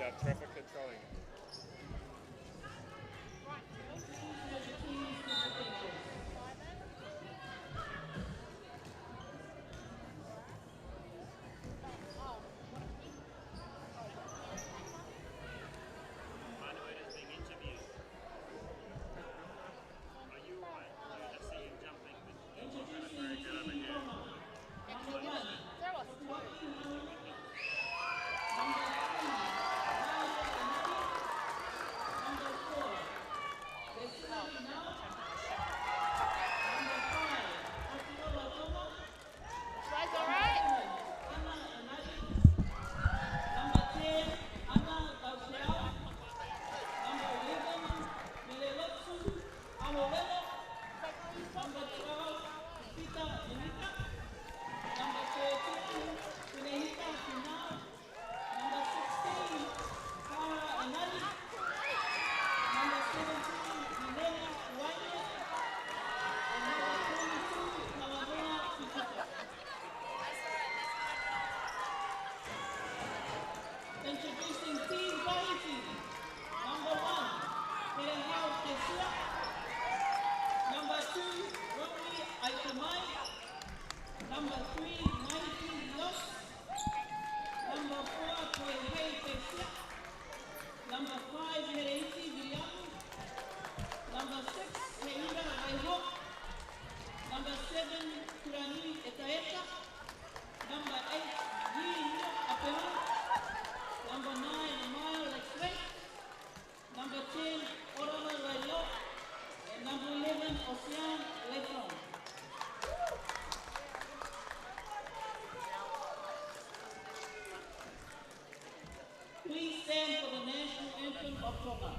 Yeah, traffic controlling. Introducing Team Tahiti. Number 1, Number 2, Romney Aitamai. Number 3, Maiki Los. Number 4, Koehei Tesia. Number 5, Hereiti Viliamu. Number 6, Heira Aiho. Number 7, Kurani Etaeta. Number 8, Yi Nio Apeho. Number 9, Amaya Lexway. Number 10, Orala Railo. And number 11, Ocean Letron. Please stand for the national anthem of Tonga.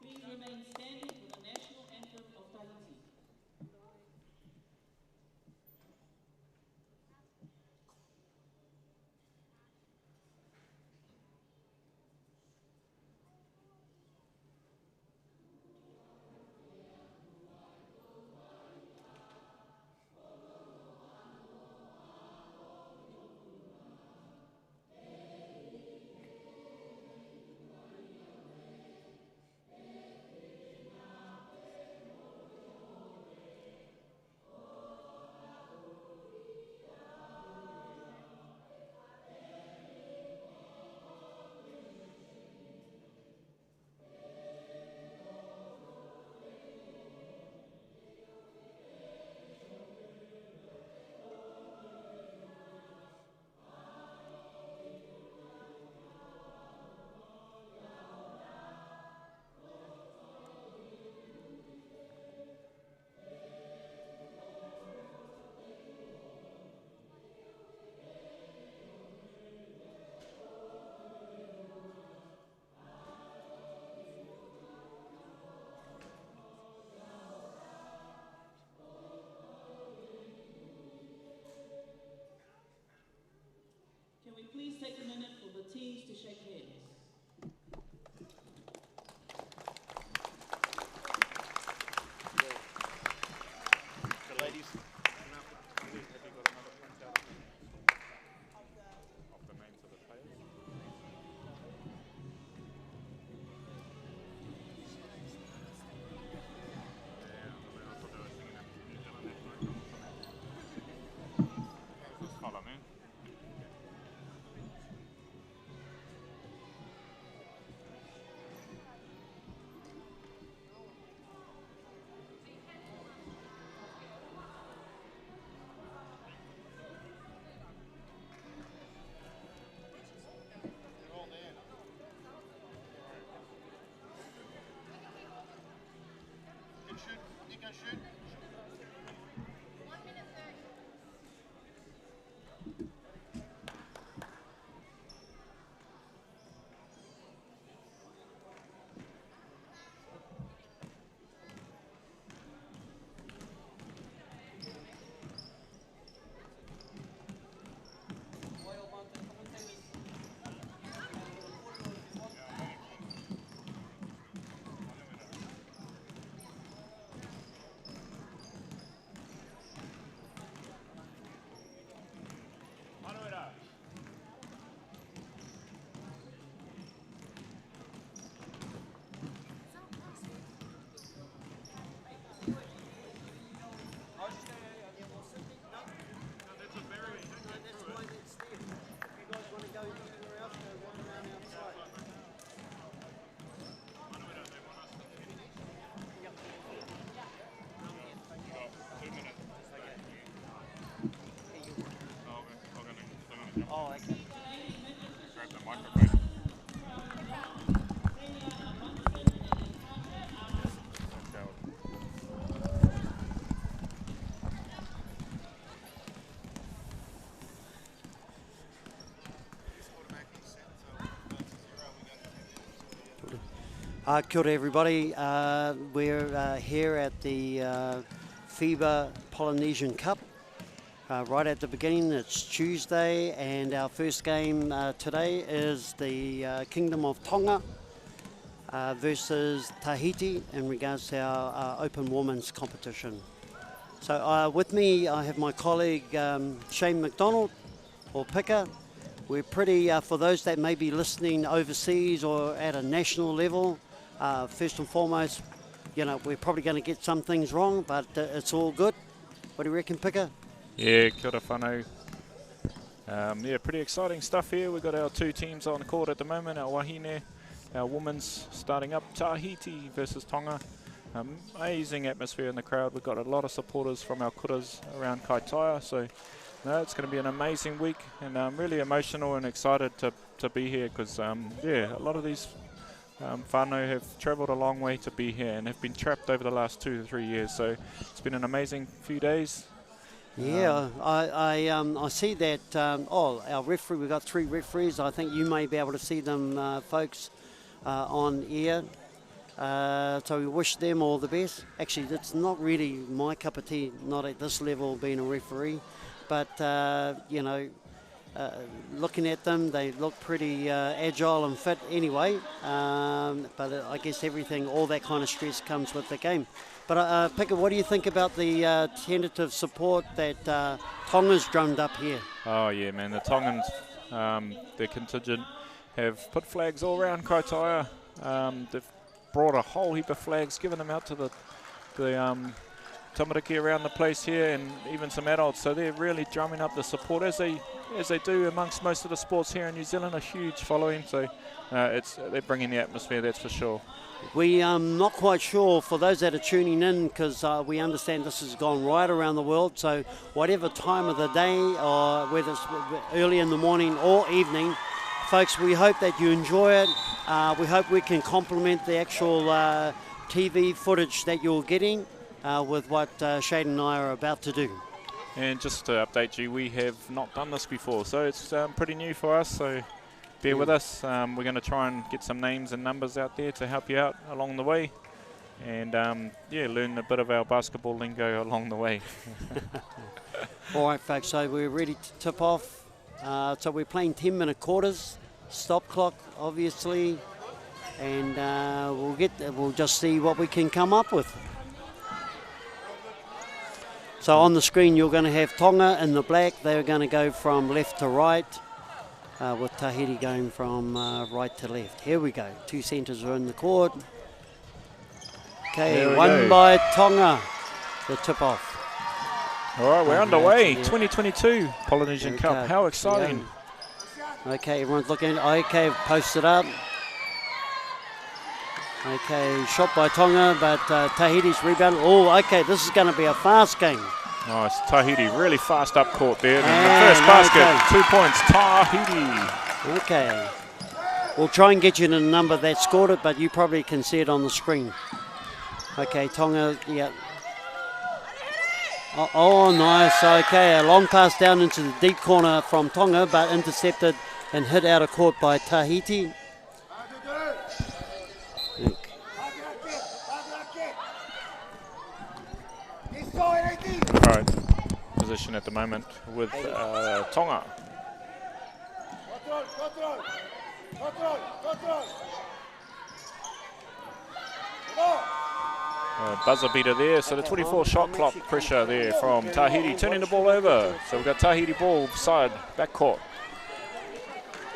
Please remain standing for the national anthem of Tahiti. Can we please take a minute for the teams to shake hands? The ladies, have you got another printout of the names of the players? Yeah, I thought they were singing Oh, okay. Grab the microphone. Kia ora everybody. We're here at the FIBA Polynesian Cup. Right at the beginning, it's Tuesday, and our first game today is the Kingdom of Tonga versus Tahiti in regards to our open women's competition. So with me, I have my colleague Shane McDonald, or Pika. We're pretty, for those that may be listening overseas or at a national level, first and foremost, you know, we're probably going to get some things wrong, but it's all good. What do you reckon, Pika? Yeah, kia ora whanau. Yeah, pretty exciting stuff here. We've got our two teams on the court at the moment, our wahine, our women's starting up, Tahiti versus Tonga. Amazing atmosphere in the crowd. We've got a lot of supporters from our kuras around Kaitaia, so it's going to be an amazing week, and I'm really emotional and excited to be here because, yeah, a lot of these whānau have travelled a long way to be here and have been trapped over the last 2 to 3 years, so it's been an amazing few days. Yeah, I see that, our referee, we've got 3 referees. I think you may be able to see them, folks, on air. So we wish them all the best. Actually, it's not really my cup of tea, not at this level being a referee. But, you know, looking at them, they look pretty agile and fit anyway. But I guess everything, all that kind of stress comes with the game. But Pika, what do you think about the tentative support that Tonga's drummed up here? Oh yeah, man, the Tongans, their contingent, have put flags all around Kaitaia. They've brought a whole heap of flags, given them out to the tamariki around the place here, and even some adults. So they're really drumming up the support as they do amongst most of the sports here in New Zealand. A huge following, so they're bringing the atmosphere, that's for sure. We are not quite sure, for those that are tuning in, because we understand this has gone right around the world, so whatever time of the day, or whether it's early in the morning or evening, folks, we hope that you enjoy it. We hope we can complement the actual TV footage that you're getting with what Shade and I are about to do. And just to update you, we have not done this before, so it's pretty new for us, so bear with us. We're going to try and get some names and numbers out there to help you out along the way, and yeah, learn a bit of our basketball lingo along the way. All right, folks, so we're ready to tip off. So we're playing 10-minute quarters, stop clock, obviously, and we'll just see what we can come up with. So on the screen, you're going to have Tonga in the black. They're going to go from left to right, with Tahiti going from right to left. Here we go. 2 centres are in the court. Okay, won by Tonga, the tip-off. All right, we're underway. 2022 Polynesian Cup. How exciting. Yeah. Okay, everyone's looking. Okay, posted up. Okay, shot by Tonga, but Tahiti's rebound. Oh, okay, this is going to be a fast game. Oh, it's Tahiti really fast up court there. And the first basket, 2 points, Tahiti. Okay. We'll try and get you the number that scored it, but you probably can see it on the screen. Okay, Tonga, yeah. Oh, nice. Okay, a long pass down into the deep corner from Tonga, but intercepted and hit out of court by Tahiti. All right, position at the moment with Tonga. Buzzer beater there, so the 24 shot clock pressure there from Tahiti, turning the ball over. So we've got Tahiti ball side, back court.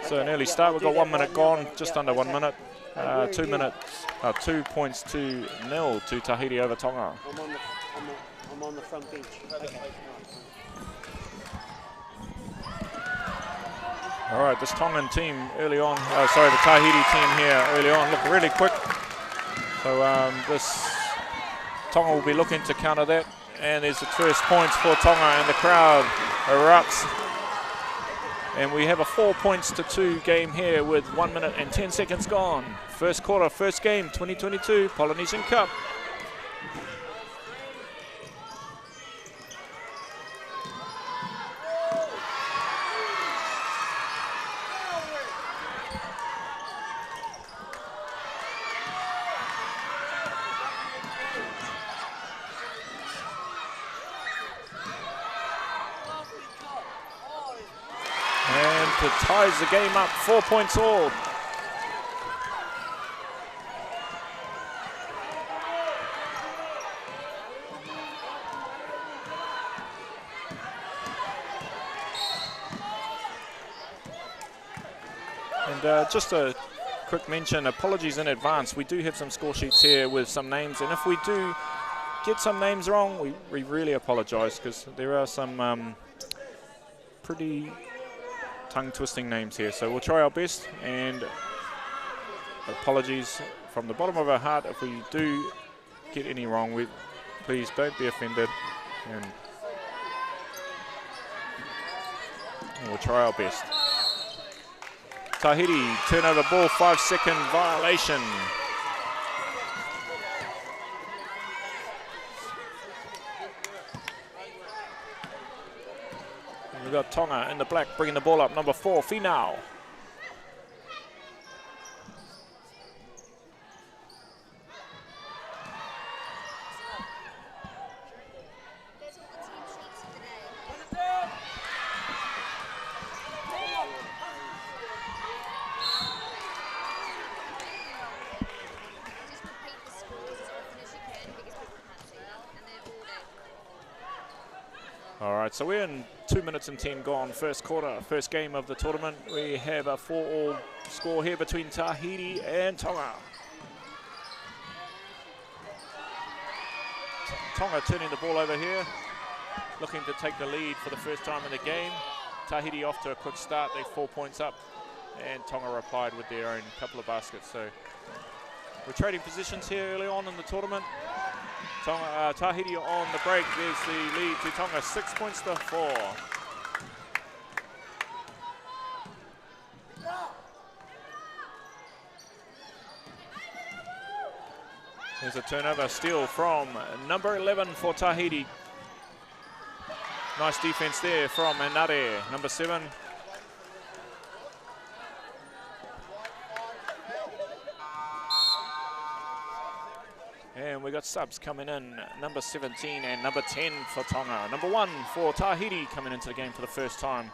So an early start, we've got 1 minute gone, just under 1 minute. 2 minutes, 2 points to 0 to Tahiti over Tonga. I'm on the front bench. Okay. All right, this Tongan team early on, the Tahiti team here early on look really quick. So this Tonga will be looking to counter that. And there's the first points for Tonga, and the crowd erupts. And we have a 4 points to 2 game here with 1 minute and 10 seconds gone. First quarter, first game, 2022 Polynesian Cup. And it ties the game up, 4 points all. And just a quick mention, apologies in advance. We do have some score sheets here with some names, and if we do get some names wrong, we really apologize, because there are some pretty tongue-twisting names here. So we'll try our best, and apologies from the bottom of our heart if we do get any wrong. Please don't be offended, and we'll try our best. Tahiti, turnover ball, 5-second violation. And we've got Tonga in the black bringing the ball up, number 4, Finau. All right, so we're in 2 minutes and 10 gone, first quarter, first game of the tournament. We have a 4-all score here between Tahiti and Tonga. Tonga turning the ball over here, looking to take the lead for the first time in the game. Tahiti off to a quick start, they're 4 points up, and Tonga replied with their own couple of baskets. So we're trading positions here early on in the tournament. Tahiti on the break, there's the lead to Tonga, 6 points to 4. There's a turnover, steal from number 11 for Tahiti. Nice defense there from Anare, number 7. And we got subs coming in, number 17 and number 10 for Tonga. Number 1 for Tahiti coming into the game for the first time.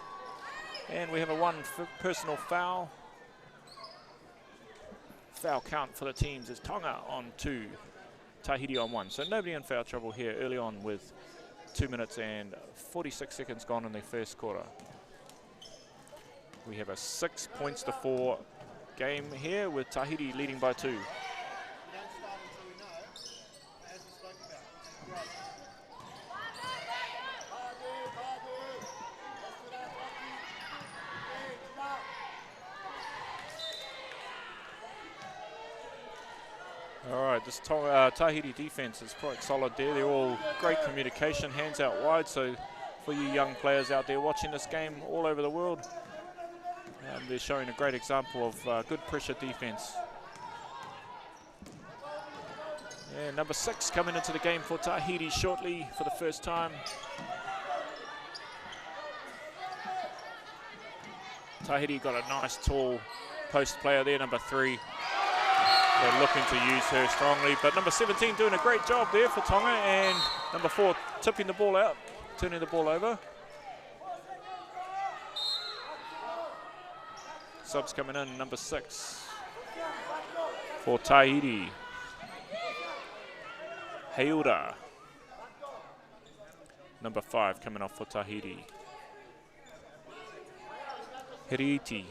And we have a 1 personal foul. Foul count for the teams is Tonga on 2, Tahiti on 1. So nobody in foul trouble here early on with 2 minutes and 46 seconds gone in the first quarter. We have a 6 points to 4 game here with Tahiti leading by 2. All right, this Tahiti defense is quite solid there. They're all great communication, hands out wide. So for you young players out there watching this game all over the world, they're showing a great example of good pressure defense. And number 6 coming into the game for Tahiti shortly for the first time. Tahiti got a nice tall post player there, number 3. They're looking to use her strongly, but number 17 doing a great job there for Tonga, and number 4 tipping the ball out, turning the ball over. Subs coming in, number 6 for Tahiti. Heiura. Number 5 coming off for Tahiti. Hiriti.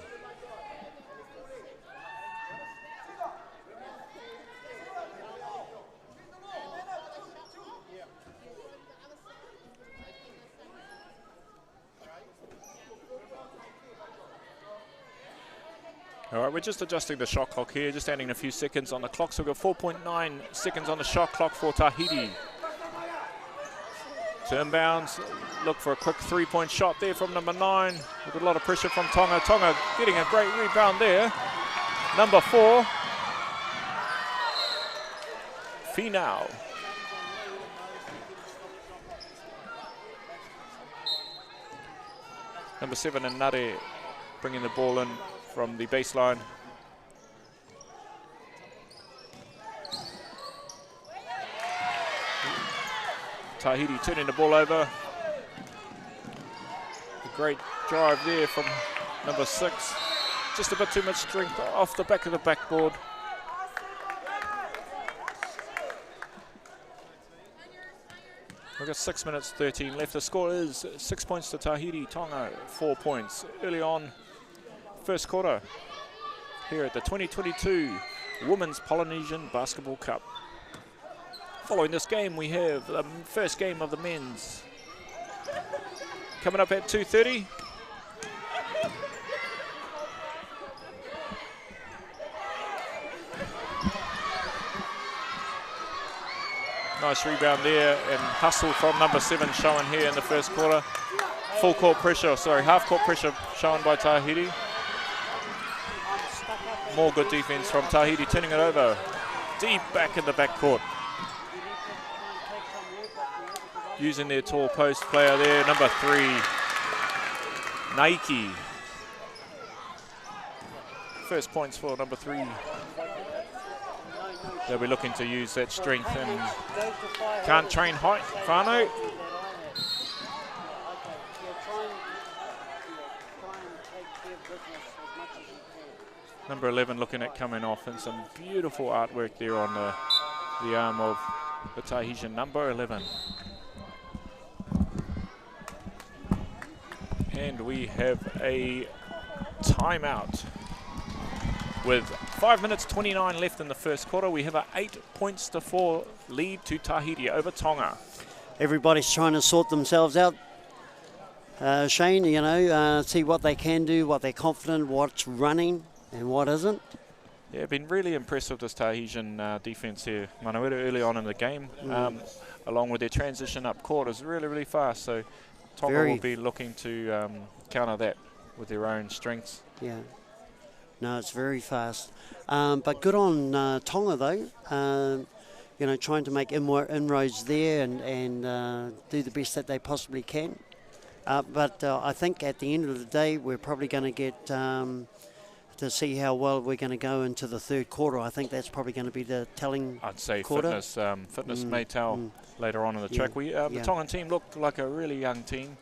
All right, we're just adjusting the shot clock here, just adding a few seconds on the clock. So we've got 4.9 seconds on the shot clock for Tahiti. To inbounds, look for a quick 3-point shot there from number 9 with a lot of pressure from Tonga. Tonga getting a great rebound there. Number 4, Finau. Number 7, and Nare bringing the ball in from the baseline. Tahiti turning the ball over. A great drive there from number 6. Just a bit too much strength off the back of the backboard. We've got 6 minutes 13 left. The score is 6 points to Tahiti, Tonga 4 points. Early on, first quarter, here at the 2022 Women's Polynesian Basketball Cup. Following this game, we have the first game of the men's coming up at 2:30. Nice rebound there and hustle from number 7 shown here in the first quarter. Full court pressure, sorry, half court pressure shown by Tahiti. More good defense from Tahiti, turning it over deep back in the backcourt. Using their tall post player there, number 3, Nike. First points for number 3. They'll be looking to use that strength and can't train height, Whānau. Number 11 looking at coming off, and some beautiful artwork there on the arm of the Tahitian number 11. And we have a timeout. With 5 minutes 29 left in the first quarter, we have a 8-4 lead to Tahiti over Tonga. Everybody's trying to sort themselves out, Shane, you know, see what they can do, what they're confident, what's running and what isn't. Yeah, been really impressed with this Tahitian defense here, Manuela, early on in the game. Along with their transition up court is really, really fast. So Tonga will be looking to counter that with their own strengths. Yeah. No, it's very fast. But good on Tonga, though. You know, trying to make inroads there and do the best that they possibly can. But I think at the end of the day, we're probably going to get to see how well we're going to go into the third quarter. I think that's probably going to be the telling I'd say quarter. fitness may tell later on in the track. The Tongan team looked like a really young team.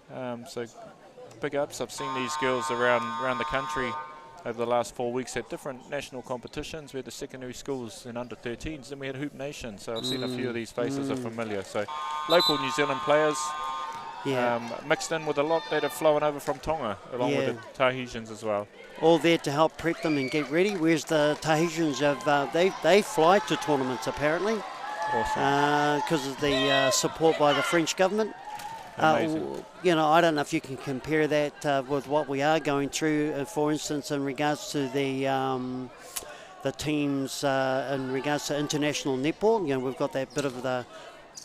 So big ups. I've seen these girls around the country over the last 4 weeks at different national competitions. We had the secondary schools in under 13s, and we had Hoop Nation. So I've seen a few of these faces are familiar. So local New Zealand players mixed in with a lot that have flown over from Tonga, along with the Tahitians as well. All there to help prep them and get ready. Whereas the Tahitians they fly to tournaments apparently. Awesome. Because of the support by the French government. You know, I don't know if you can compare that with what we are going through, for instance, in regards to the teams in regards to international netball. You know, we've got that bit of the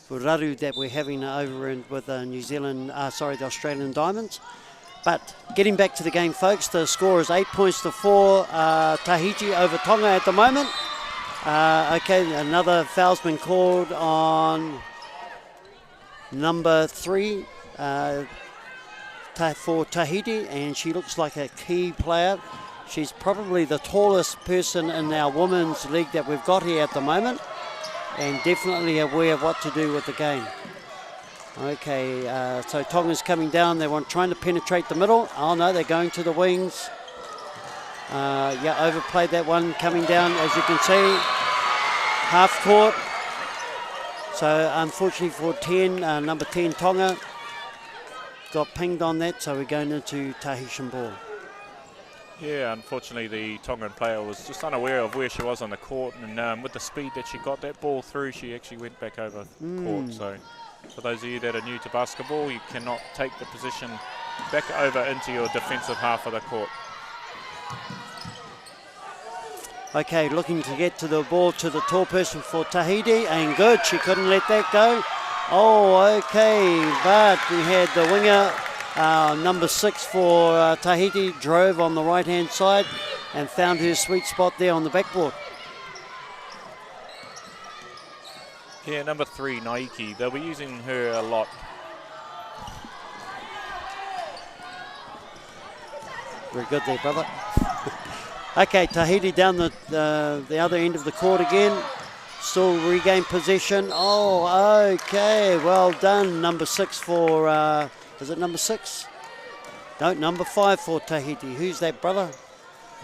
raru that we're having over with the the Australian Diamonds. But getting back to the game, folks, the score is 8-4 Tahiti over Tonga at the moment. Okay, another foul's been called on number 3 for Tahiti, and she looks like a key player. She's probably the tallest person in our women's league that we've got here at the moment, and definitely aware of what to do with the game. Okay, so Tonga's coming down. They want trying to penetrate the middle. Oh no, they're going to the wings. Yeah, overplayed that one, coming down, as you can see, half court. So unfortunately for 10, number 10 Tonga got pinged on that, so we're going into Tahitian ball. Yeah, unfortunately the Tongan player was just unaware of where she was on the court, and with the speed that she got that ball through, she actually went back over court. So for those of you that are new to basketball, you cannot take the position back over into your defensive half of the court. Okay, looking to get to the ball to the tall person for Tahiti, and good, she couldn't let that go. Oh, okay, but we had the winger, number 6 for Tahiti, drove on the right-hand side and found her sweet spot there on the backboard. Yeah, number 3, Naiki, they'll be using her a lot. Very good there, brother. Okay, Tahiti down the other end of the court again. Still regain possession. Oh, okay, well done. Number 6 for, is it number 6? No, number 5 for Tahiti. Who's that, brother?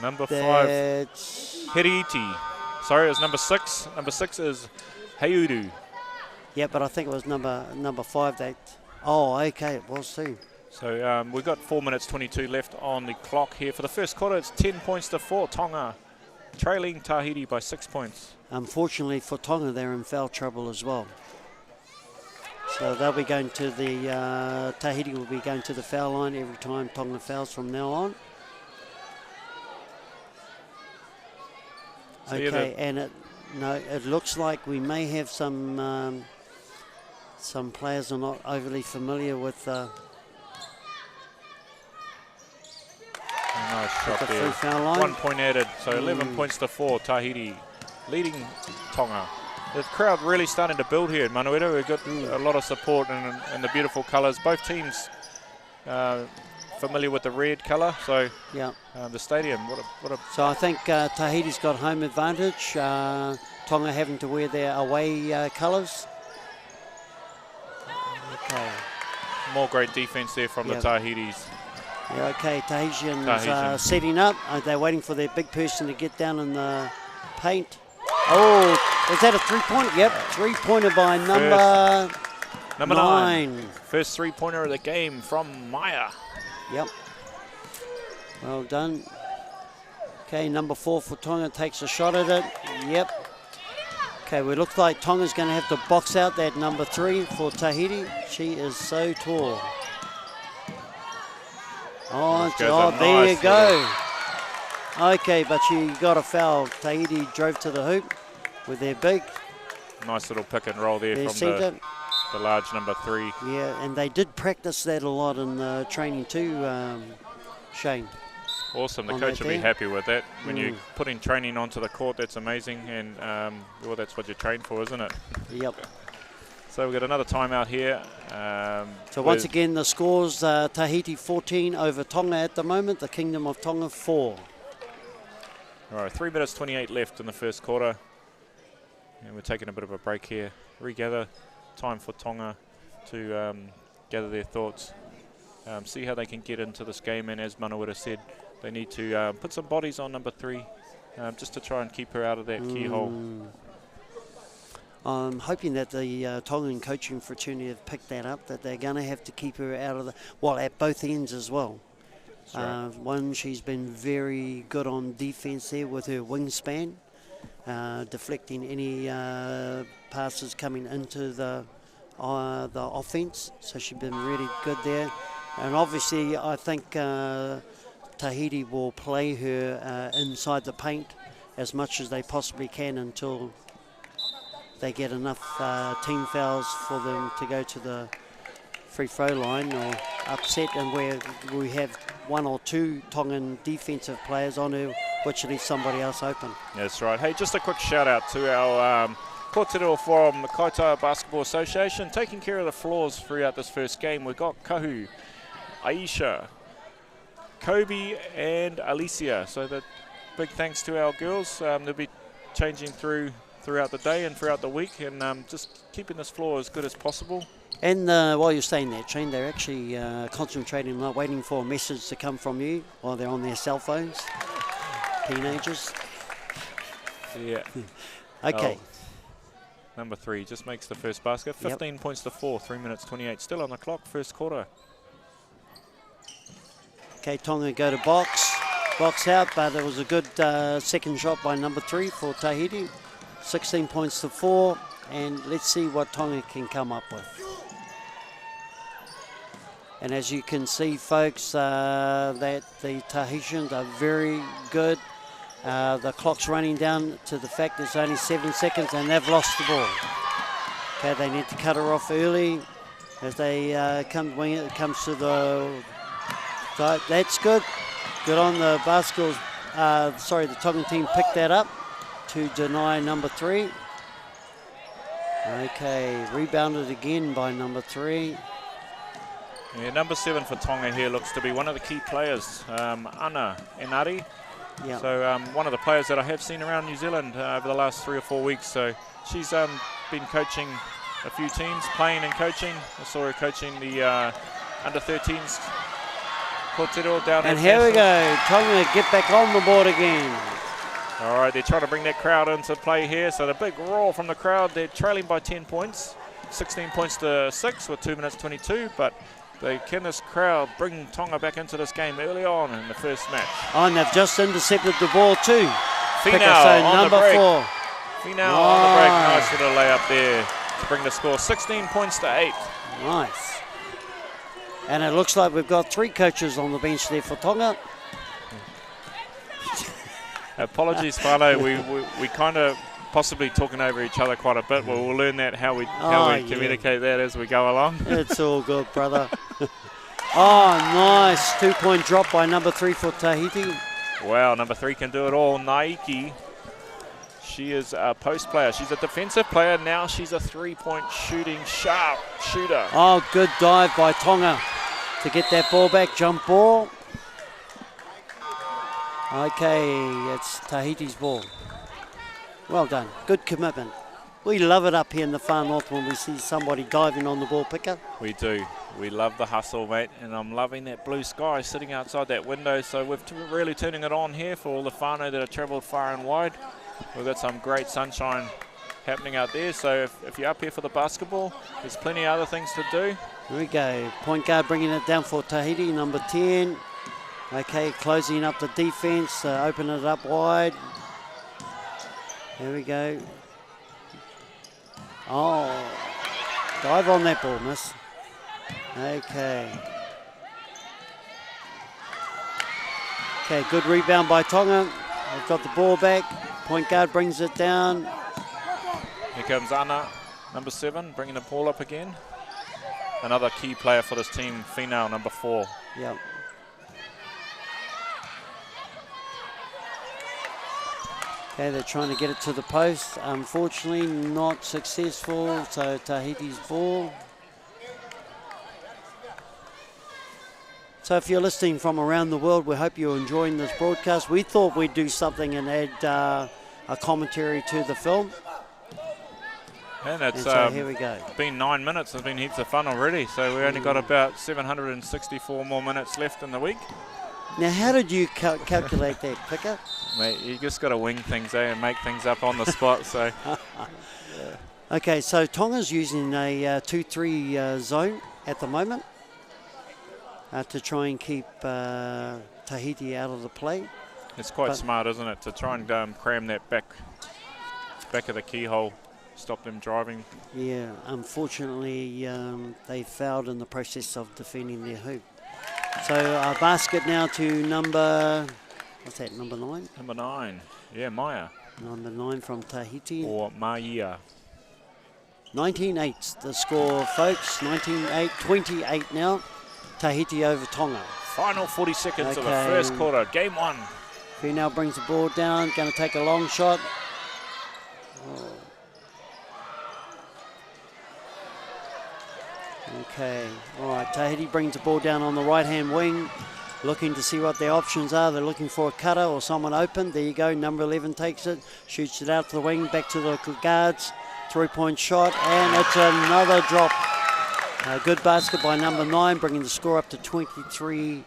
Number 5, That's Tahiti. Sorry, it was number 6. Number 6 is Heiuru. Yeah, but I think it was number 5 that, oh, okay, it was too. So we've got 4 minutes 22 left on the clock here. For the first quarter, it's 10 points to 4. Tonga trailing Tahiti by 6 points. Unfortunately for Tonga, they're in foul trouble as well. So they'll be going to the, Tahiti will be going to the foul line every time Tonga fouls from now on. So Okay, and it looks like we may have some players are not overly familiar with nice shot the there. free foul line. 1 point added, so 11 points to 4. Tahiti leading Tonga. The crowd really starting to build here at Manueta. We've got a lot of support and the beautiful colours. Both teams familiar with the red colour, so yeah. The stadium. What a So I think Tahiti's got home advantage. Tonga having to wear their away colours. Okay. more great defence there from the Tahitis. Yeah, okay, Tahitians setting up. They're waiting for their big person to get down in the paint. Oh, is that a three-point? Yep, three-pointer by number 9. First three-pointer of the game from Maya. Yep. Well done. Okay, number 4 for Tonga takes a shot at it. Yep. Okay, we look like Tonga's going to have to box out that number 3 for Tahiti. She is so tall. Oh, there you go. Okay, but she got a foul. Tahiti drove to the hoop with their big. Nice little pick and roll there from the large number 3. Yeah, and they did practice that a lot in the training too, Shane. Awesome. The coach will be happy with that. When you're putting training onto the court, that's amazing. And, well, that's what you train for, isn't it? Yep. So we've got another timeout here. So once again, the scores, Tahiti 14 over Tonga at the moment. The Kingdom of Tonga 4. All right, 3 minutes 28 left in the first quarter. And we're taking a bit of a break here. Regather. Time for Tonga to gather their thoughts. See how they can get into this game. And as Mana would have said, they need to put some bodies on number 3 just to try and keep her out of that keyhole. I'm hoping that the Tongan coaching fraternity have picked that up, that they're going to have to keep her out of the, well, at both ends as well. Right. One, she's been very good on defense there with her wingspan, deflecting any passes coming into the offense. So she's been really good there. And obviously, I think Tahiti will play her inside the paint as much as they possibly can until they get enough team fouls for them to go to the free throw line or upset, and where we have 1 or 2 Tongan defensive players on her which leaves somebody else open. That's right. Hey, just a quick shout out to our kōrero from the Kaitaia Basketball Association, taking care of the floors throughout this first game. We've got Kahu, Aisha, Kobe and Alicia. So the big thanks to our girls. They'll be changing throughout the day and throughout the week, and just keeping this floor as good as possible. And while you're staying there, Shane, they're actually concentrating, not waiting for a message to come from you while they're on their cell phones. Teenagers. Yeah. Okay. Number 3 just makes the first basket. 15 points to 4, 3 minutes 28. Still on the clock, first quarter. Okay, Tonga go to box out, but it was a good second shot by number 3 for Tahiti. 16 points to 4, and let's see what Tonga can come up with. And as you can see, folks, that the Tahitians are very good. The clock's running down to the fact there's only 7 seconds, and they've lost the ball. Okay, they need to cut her off early as they it comes to the. So that's good. Good on the basketball. The Tongan team picked that up to deny number 3. Okay, rebounded again by number 3. Yeah, number 7 for Tonga here looks to be one of the key players, Ana Enari. Yeah. So one of the players that I have seen around New Zealand over the last 3 or 4 weeks. So she's been coaching a few teams, playing and coaching. I saw her coaching the under 13s. And here we go, Tonga get back on the board again. All right, they're trying to bring that crowd into play here. So the big roar from the crowd. They're trailing by 10 points, 16 points to 6 with 2 minutes 22. But can this crowd bring Tonga back into this game early on in the first match? Oh, and they've just intercepted the ball too. Finau so on number the break. 4. Finau on the break. Nice little layup there to bring the score 16 points to 8. Nice. And it looks like we've got 3 coaches on the bench there for Tonga. Apologies, Fano. we kind of possibly talking over each other quite a bit. We'll learn that how we communicate that as we go along. It's all good, brother. Oh, nice 2-point drop by number 3 for Tahiti. Wow, number 3 can do it all. Naiki. She is a post player. She's a defensive player. Now she's a 3-point sharp shooter. Oh, good dive by Tonga to get that ball back. Jump ball. Okay, it's Tahiti's ball. Well done. Good commitment. We love it up here in the far north when we see somebody diving on the ball picker. We do. We love the hustle, mate, and I'm loving that blue sky sitting outside that window. So we're really turning it on here for all the whānau that have travelled far and wide. We've got some great sunshine happening out there. So if you're up here for the basketball, there's plenty of other things to do. Here we go. Point guard bringing it down for Tahiti, number 10. Okay, closing up the defense, open it up wide. There we go. Oh, dive on that ball, miss. Okay. Okay, good rebound by Tonga. They've got the ball back. Point guard brings it down. Here comes Ana, number 7, bringing the ball up again. Another key player for this team, Finau, number 4. Yep. Okay, they're trying to get it to the post. Unfortunately, not successful. So Tahiti's ball. So if you're listening from around the world, we hope you're enjoying this broadcast. We thought we'd do something and add a commentary to the film. And so here we go. Been 9 minutes. It's been heaps of fun already. So we only got about 764 more minutes left in the week. Now, how did you calculate that, Picker? Mate, you just got to wing things, and make things up on the spot. So, Okay, so Tonga's using a 2-3 zone at the moment to try and keep Tahiti out of the play. It's quite smart, isn't it, to try and cram that back of the keyhole, stop them driving. Yeah, unfortunately, they failed in the process of defending their hoop. So our basket now to number, what's that, number 9? Number 9, yeah, Maya. Number 9 from Tahiti. Or Maia. 19-8 the score, folks. 19-8, 28 now. Tahiti over Tonga. Final 40 seconds of the first quarter, game 1. Finau brings the ball down, going to take a long shot. Oh. Okay, all right, Tahiti brings the ball down on the right-hand wing, looking to see what their options are. They're looking for a cutter or someone open. There you go, number 11 takes it, shoots it out to the wing, back to the guards. 3-point shot, and it's another drop. Good basket by number 9, bringing the score up to 23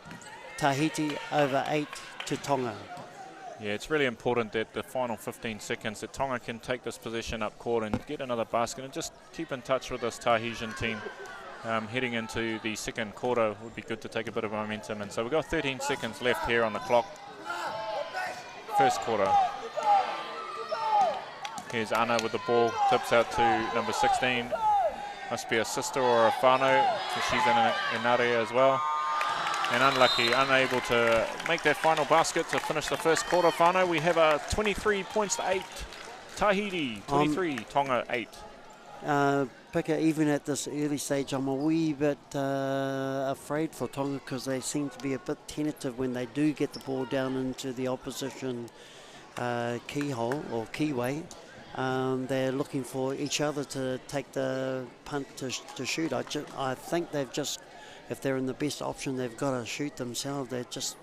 Tahiti over 8 to Tonga. Yeah, it's really important that the final 15 seconds that Tonga can take this position up court and get another basket and just keep in touch with this Tahitian team. Heading into the second quarter would be good to take a bit of momentum. And so we've got 13 seconds left here on the clock. First quarter. Here's Anna with the ball, tips out to number 16. Must be a sister or a whānau, she's in area as well. And unlucky, unable to make that final basket to finish the first quarter. Whānau, we have a 23 points to 8. Tahiti, 23, Tonga 8. Pika, even at this early stage, I'm a wee bit afraid for Tonga because they seem to be a bit tentative when they do get the ball down into the opposition keyhole or keyway. They're looking for each other to take the punt to shoot. I think they've just, if they're in the best option, they've got to shoot themselves. They're just,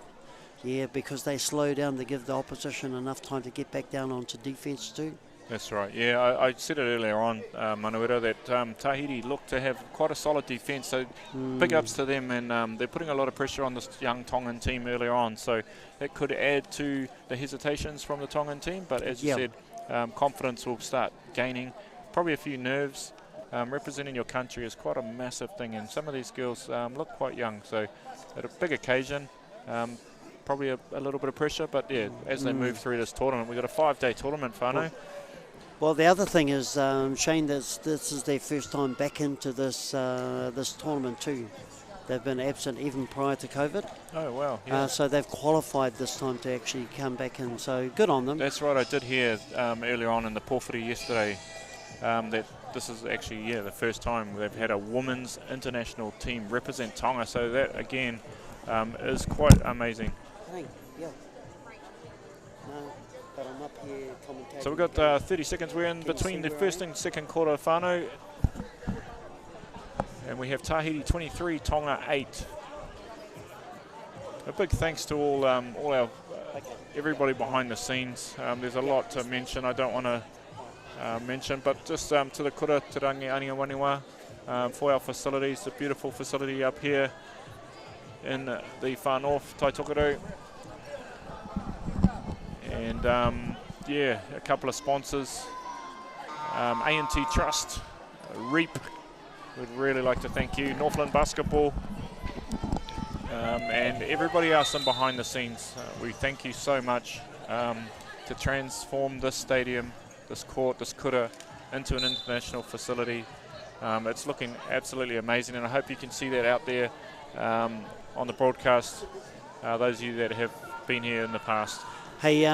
because they slow down, they give the opposition enough time to get back down onto defence too. That's right. Yeah, I said it earlier on, Manuela, that Tahiti look to have quite a solid defence. So big ups to them, and they're putting a lot of pressure on this young Tongan team earlier on. So that could add to the hesitations from the Tongan team. But as you said, confidence will start gaining. Probably a few nerves. Representing your country is quite a massive thing, and some of these girls look quite young. So at a big occasion, probably a little bit of pressure. But yeah, as they move through this tournament, we've got a 5-day tournament, whānau. Well, the other thing is, Shane, this is their first time back into this this tournament too. They've been absent even prior to COVID. Oh, wow. Yeah. So they've qualified this time to actually come back in. So good on them. That's right. I did hear earlier on in the Pōwhiri yesterday that this is actually, the first time they've had a women's international team represent Tonga. So that, again, is quite amazing. But I'm up here commentating. So we've got 30 seconds. We're in between the first and second quarter of whānau. And we have Tahiti 23, Tonga 8. A big thanks to all our everybody behind the scenes. There's a lot to mention. I don't want to mention, but just to the kura te rangi Aniawaniwa for our facilities, the beautiful facility up here in the far north, Taitokerau. And a couple of sponsors, A&T Trust, REAP, we'd really like to thank you, Northland Basketball, and everybody else in behind the scenes. We thank you so much to transform this stadium, this court, this kura into an international facility. It's looking absolutely amazing, and I hope you can see that out there on the broadcast, those of you that have been here in the past. Hey,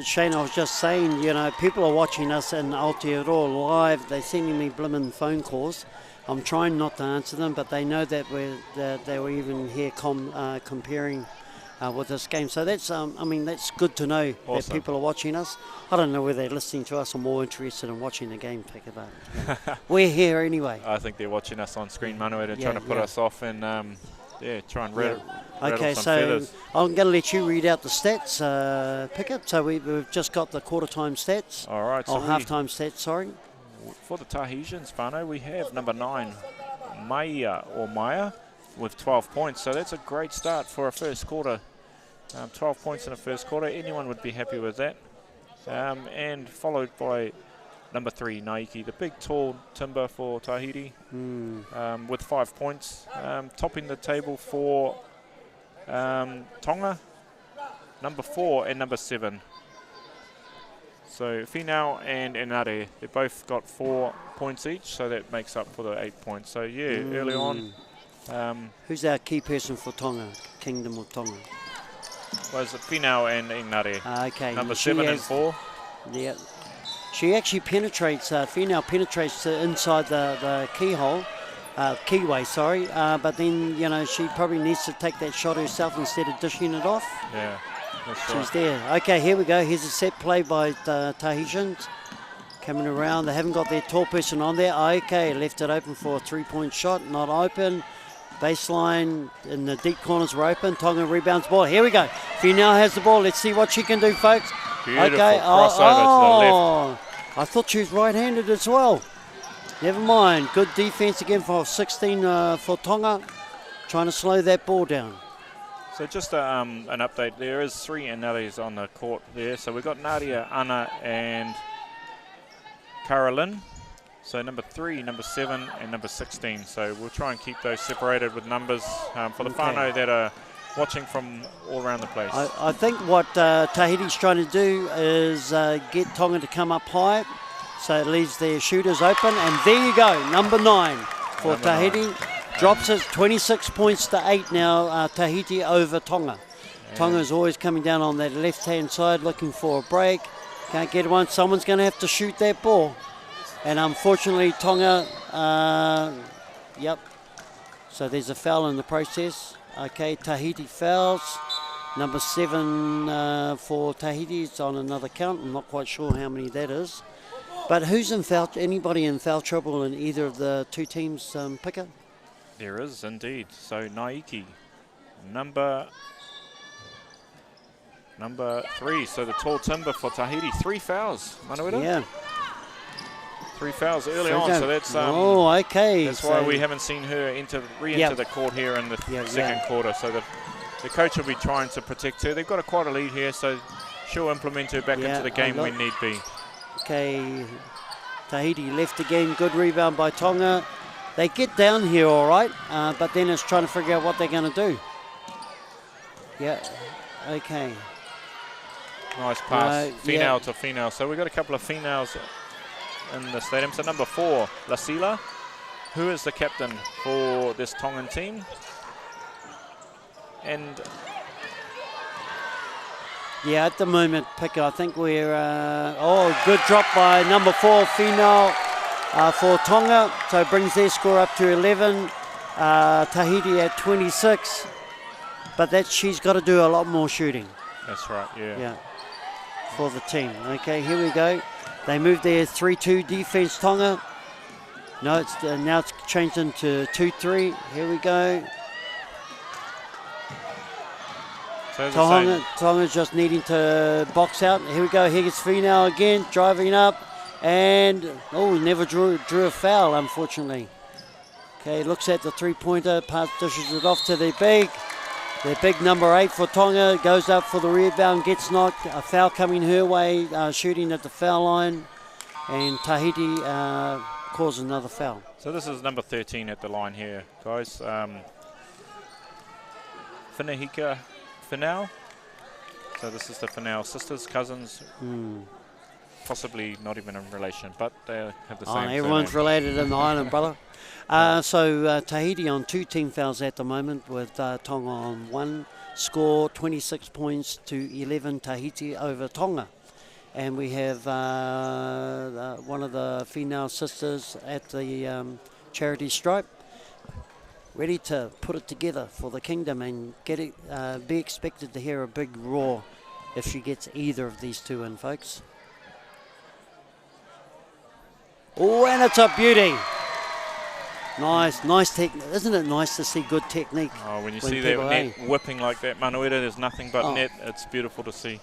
Shane, I was just saying, people are watching us in Aotearoa live. They're sending me blimmin' phone calls. I'm trying not to answer them, but they know that they were even here comparing with this game. So that's, that's good to know that people are watching us. I don't know whether they're listening to us or more interested in watching the game, but we're here anyway. I think they're watching us on screen, Manu, and trying to put us off and try and rattle okay, some so feathers. I'm going to let you read out the stats, Pickup. So we've just got the quarter time stats. All right. Or half time stats, sorry. For the Tahitians, whānau, we have number 9, Maya, with 12 points. So that's a great start for a first quarter. 12 points in a first quarter. Anyone would be happy with that. And followed by number 3, Naiki, the big, tall timber for Tahiti, with 5 points. Topping the table for Tonga, number 4 and number 7. So Finau and Enare, they both got 4 points each, so that makes up for the 8 points. So early on. Who's our key person for Tonga, Kingdom of Tonga? Was it Finau and Enare? Okay. Number 7 and 4. Yeah. She actually penetrates, Finau penetrates inside the keyhole, keyway, sorry. But then, she probably needs to take that shot herself instead of dishing it off. Yeah. That's She's right. there. Okay, here we go. Here's a set play by the Tahitians. Coming around. They haven't got their tall person on there. Okay, left it open for a three-point shot. Not open. Baseline in the deep corners were open. Tonga rebounds ball. Here we go. Finau has the ball. Let's see what she can do, folks. Beautiful Okay. crossover to the left. I thought she was right-handed as well. Never mind. Good defense again for 16 for Tonga. Trying to slow that ball down. So just an update. There is 3 Anali's on the court there. So we've got Nadia, Anna, and Carolyn. So number 3, number 7, and number 16. So we'll try and keep those separated with numbers for the whānau that are watching from all around the place. I think what Tahiti's trying to do is get Tonga to come up high, so it leaves their shooters open. And there you go, number 9 for Number Tahiti. 9. Drops it 26 points to 8 now, Tahiti over Tonga. Tonga is always coming down on that left-hand side looking for a break. Can't get one. Someone's going to have to shoot that ball. And unfortunately, Tonga, yep. So there's a foul in the process. Okay, Tahiti fouls. Number 7 for Tahiti. It's on another count. I'm not quite sure how many that is. But who's in foul? Anybody in foul trouble in either of the two teams, Pika? There is indeed. So Naiki, number 3. So the tall timber for Tahiti. 3 fouls, Manuela. Yeah. 3 fouls early on. So that's okay. That's why we haven't seen her re-enter the court here in the second quarter. So the coach will be trying to protect her. They've got quite a lead here, so she'll implement her back into the game when need be. Okay, Tahiti left again. Good rebound by Tonga. They get down here all right, but then it's trying to figure out what they're going to do. Yeah, okay. Nice pass. Finau to Finau. So we've got a couple of Finau's in the stadium. So number 4, Lasila, who is the captain for this Tongan team. And yeah, at the moment, Pika, I think we're... good drop by number 4, Finau, for Tonga. So it brings their score up to 11. Tahiti at 26. But she's got to do a lot more shooting. That's right, yeah. For the team. Okay, here we go. They moved their 3-2 defense, Tonga. No, it's now it's changed into 2-3. Here we go. Tonga's just needing to box out. Here we go. Here gets Finau again, driving up, and never drew a foul, unfortunately. Okay, looks at the three-pointer, dishes it off to their big number 8 for Tonga. Goes up for the rebound, gets knocked. A foul coming her way, shooting at the foul line, and Tahiti calls another foul. So this is number 13 at the line here, guys. Finau. So this is the Finau sisters, cousins, possibly not even in relation, but they have the same everyone's surname. related in the island, brother. So Tahiti on 2 team fouls at the moment, with Tonga on 1. Score 26 points to 11 Tahiti over Tonga. And we have one of the Finau sisters at the charity stripe, ready to put it together for the kingdom and get it. Be expected to hear a big roar if she gets either of these two in, folks. Oh, and it's a beauty. Nice technique. Isn't it nice to see good technique? Oh, when you see that net whipping like that, Manuela, there's nothing but net. It's beautiful to see.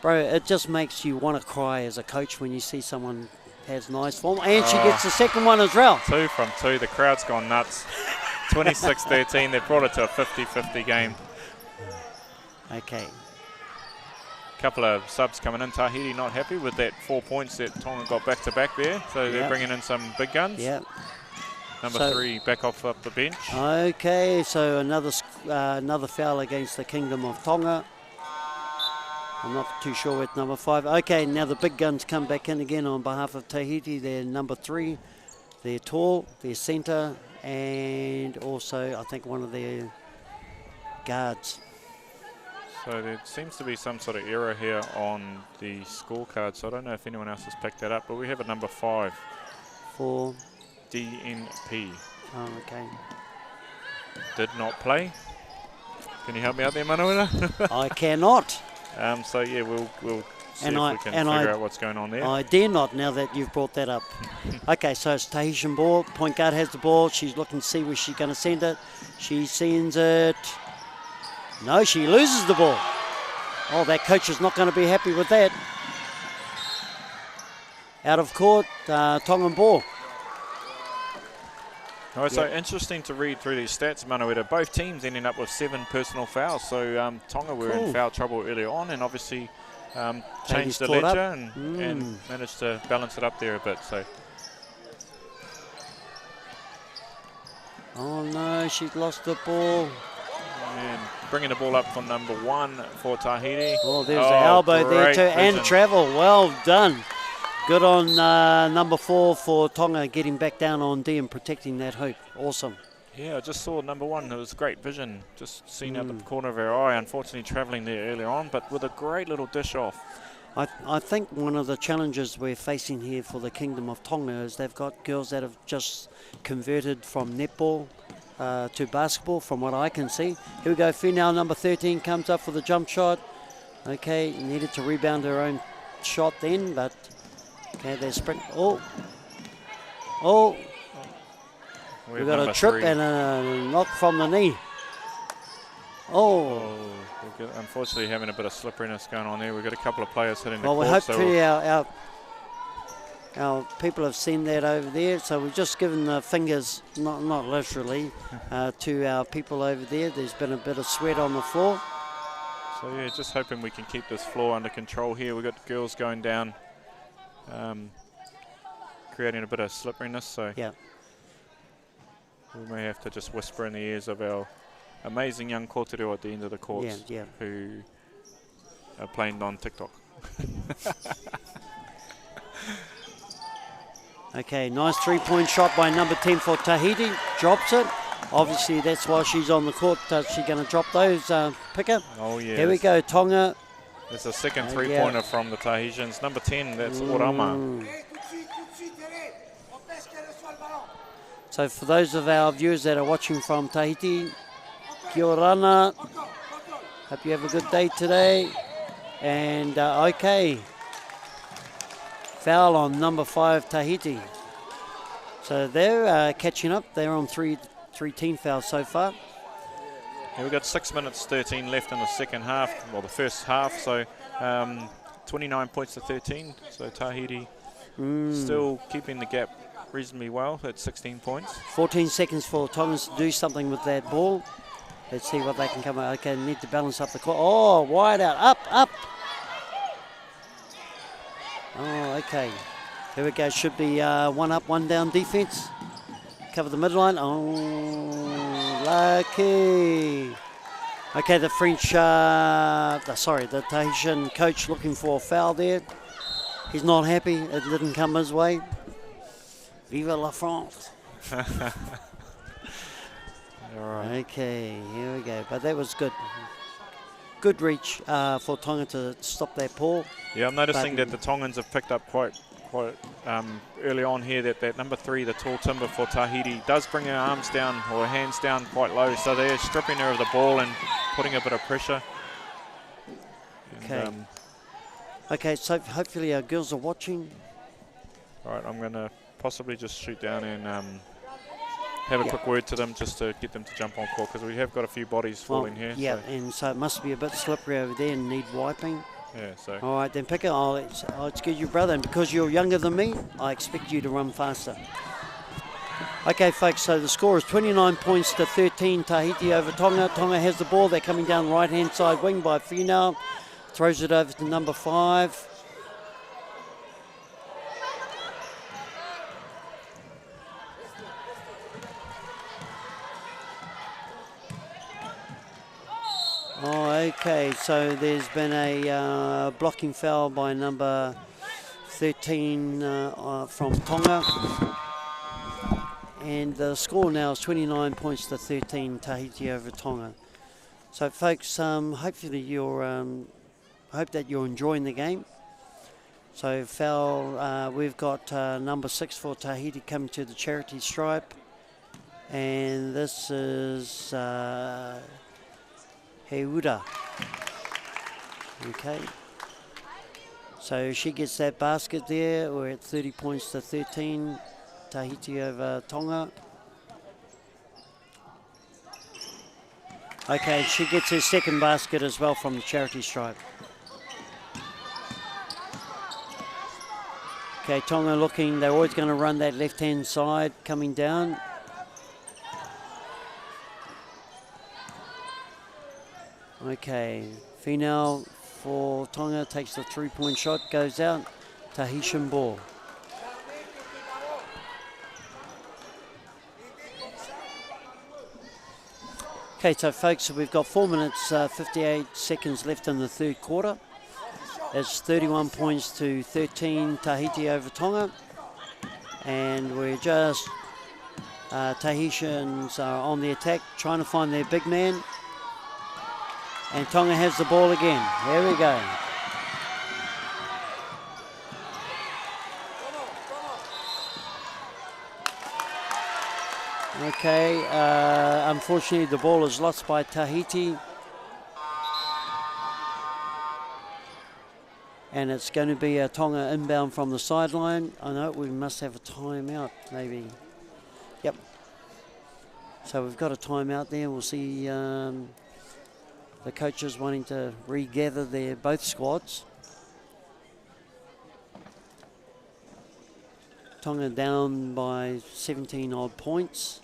Bro, it just makes you want to cry as a coach when you see someone has nice form. And she gets the second one as well. 2 from 2. The crowd's gone nuts. 26-13. They brought it to a 50-50 game. Okay. Couple of subs coming in. Tahiti not happy with that 4 points that Tonga got back-to-back there. So they're bringing in some big guns. Yeah. Number 3 back off up the bench. Okay, so another foul against the Kingdom of Tonga. I'm not too sure with number 5. Okay, now the big guns come back in again on behalf of Tahiti. They're number 3. They're tall, they're centre, and also I think one of their guards. So there seems to be some sort of error here on the scorecard. So I don't know if anyone else has picked that up, but we have a number 5. For DNP. Oh, okay. Did not play. Can you help me out there, Manuela? I cannot. So yeah, we'll see And if I- we can and figure I- out what's going on there. I dare not now that you've brought that up. Okay, so it's Tahitian ball. Point guard has the ball. She's looking to see where she's going to send it. She sends it. No, she loses the ball. Oh, that coach is not going to be happy with that. Out of court, Tongan ball. Oh, so interesting to read through these stats, Manueta. Both teams ending up with 7 personal fouls. So Tonga were in foul trouble early on, and obviously changed the caught up. ledger and managed to balance it up there a bit. So. Oh no, she's lost the ball. And bringing the ball up for number 1 for Tahiti. Oh, there's the elbow there too, and vision. travel. Well done. Good on number 4 for Tonga, getting back down on D and protecting that hoop. Awesome. Yeah, I just saw number 1. It was great vision, just seen out the corner of her eye. Unfortunately, travelling there earlier on, but with a great little dish off. I think one of the challenges we're facing here for the Kingdom of Tonga is they've got girls that have just converted from netball to basketball, from what I can see. Here we go, female number 13 comes up for the jump shot. Okay, needed to rebound her own shot then, but okay, they're sprint. We've got a trip 3. and a knock from the knee. We're unfortunately having a bit of slipperiness going on there. We've got a couple of players hitting the Well, court. we hopefully our people have seen that over there. So we've just given the fingers, not literally, to our people over there. There's been a bit of sweat on the floor. So yeah, just hoping we can keep this floor under control here. We've got girls going down, creating a bit of slipperiness. So yeah, we may have to just whisper in the ears of our amazing young kōrero at the end of the courts who are playing on TikTok. Okay, nice 3-point shot by number 10 for Tahiti. Drops it. Obviously, that's why she's on the court. She's going to drop those, Picker. Oh, yeah. Here we go, Tonga. There's a second three-pointer from the Tahitians. Number 10, that's Orama. So for those of our viewers that are watching from Tahiti, kia orana. Hope you have a good day today. And okay. Foul on number 5, Tahiti. So they're catching up. They're on three team fouls so far. Yeah, we've got 6 minutes 13 left in the second half, well, the first half. So 29 points to 13. So Tahiti still keeping the gap reasonably well at 16 points. 14 seconds for Tonga to do something with that ball. Let's see what they can come out. Okay, need to balance up the court. Oh, wide out, up. Oh, okay. Here we go. Should be 1 up, 1 down defense. Cover the midline. Oh, lucky. Okay, the French, the Tahitian coach looking for a foul there. He's not happy. It didn't come his way. Vive la France. All right. Okay, here we go. But that was good. Good reach for Tonga to stop that ball. Yeah, I'm noticing that the Tongans have picked up quite early on here that number 3, the tall timber for Tahiti, does bring her arms down or her hands down quite low. So they're stripping her of the ball and putting a bit of pressure. Okay. And, okay, so hopefully our girls are watching. all right, I'm going to possibly just shoot down and have a quick word to them just to get them to jump on court, because we have got a few bodies falling here. Yeah, so. and so it must be a bit slippery over there and need wiping. Yeah, so. All right, then Picker, I'll excuse you, brother, and because you're younger than me, I expect you to run faster. Okay, folks, so the score is 29 points to 13, Tahiti over Tonga. Tonga has the ball. They're coming down right-hand side wing by Finau. Throws it over to number 5. Oh, okay, so there's been a blocking foul by number 13 from Tonga. And the score now is 29 points to 13, Tahiti over Tonga. So, folks, hopefully hope that you're enjoying the game. So, foul, we've got number 6 for Tahiti coming to the charity stripe. And this is... Heuda. Okay. So she gets that basket there. We're at 30 points to 13. Tahiti over Tonga. Okay, she gets her second basket as well from the charity stripe. Okay, Tonga looking, they're always going to run that left-hand side coming down. Okay, Finau for Tonga takes the three-point shot, goes out. Tahitian ball. Okay, so folks, we've got 4 minutes, 58 seconds left in the third quarter. It's 31 points to 13, Tahiti over Tonga. And we're just, Tahitians are on the attack, trying to find their big man. And Tonga has the ball again. There we go. Okay, unfortunately the ball is lost by Tahiti. And it's going to be a Tonga inbound from the sideline. I know we must have a timeout, maybe. Yep. So we've got a timeout there. We'll see the coaches wanting to regather their both squads. Tonga down by 17 odd points.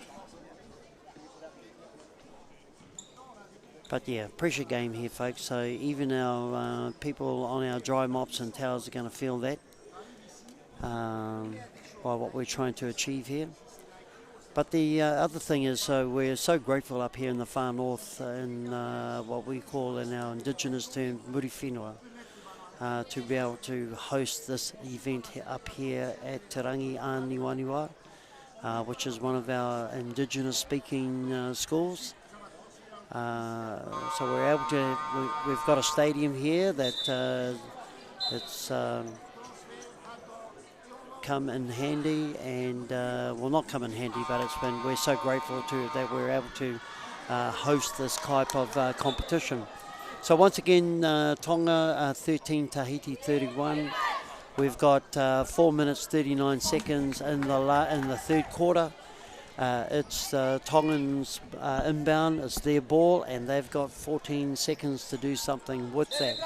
But yeah, pressure game here, folks. So even our people on our dry mops and towels are going to feel that by what we're trying to achieve here. But the other thing is, we're so grateful up here in the far north in what we call in our indigenous term, muri whenua, to be able to host this event up here at Te Rangi Aniwaniwa, which is one of our indigenous speaking schools. So we're able to, we've got a stadium here that it's come in handy, and well, not come in handy, but it's been, we're so grateful to that we're able to host this type of competition. So once again, Tonga 13, Tahiti 31. We've got 4 minutes 39 seconds in the third quarter. It's Tongans inbound, it's their ball, and they've got 14 seconds to do something with that.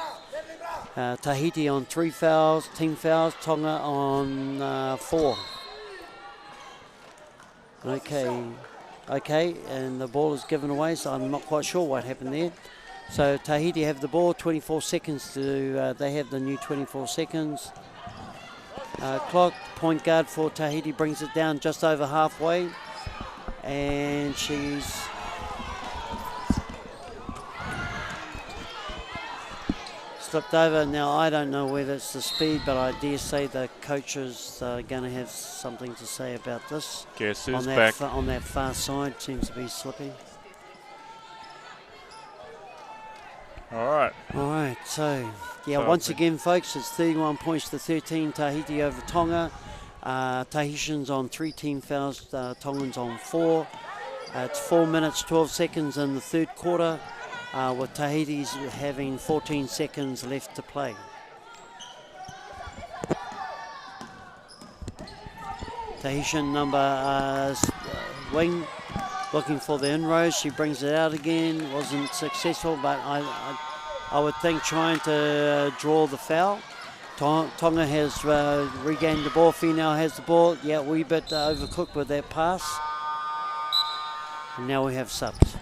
Tahiti on 3 fouls, team fouls, Tonga on 4. Okay, and the ball is given away, so I'm not quite sure what happened there. So Tahiti have the ball, 24 seconds to, they have the new 24 seconds. Clock, point guard for Tahiti brings it down just over halfway. And she's slipped over. Now I don't know whether it's the speed, but I dare say the coaches are going to have something to say about this. Guess who's on that back? On that far side, seems to be slipping. All right. So yeah, once again, folks, it's 31 points to 13, Tahiti over Tonga. Tahitians on 3 team fouls, Tongans on 4. It's 4 minutes 12 seconds in the third quarter, with Tahiti's having 14 seconds left to play. Tahitian number wing looking for the inroads. She brings it out again. Wasn't successful, but I would think trying to draw the foul. Tonga has regained the ball. Finau has the ball. Yeah, wee bit overcooked with that pass. And now we have subs.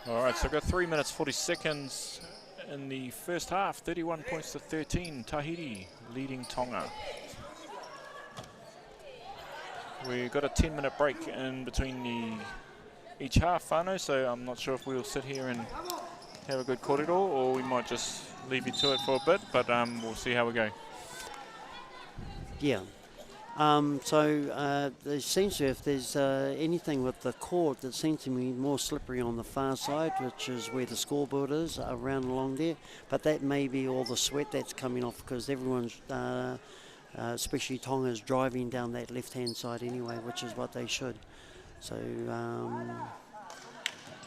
All right, so we've got 3 minutes 40 seconds in the first half. 31 points to 13. Tahiti leading Tonga. We've got a 10-minute break in between each half, whānau, so I'm not sure if we'll sit here and have a good kōrero, or we might just leave you to it for a bit, but we'll see how we go. Yeah. There seems to, if there's anything with the court, that seems to be more slippery on the far side, which is where the scoreboard is, around along there. But that may be all the sweat that's coming off, because everyone's, especially Tonga, is driving down that left-hand side anyway, which is what they should. So,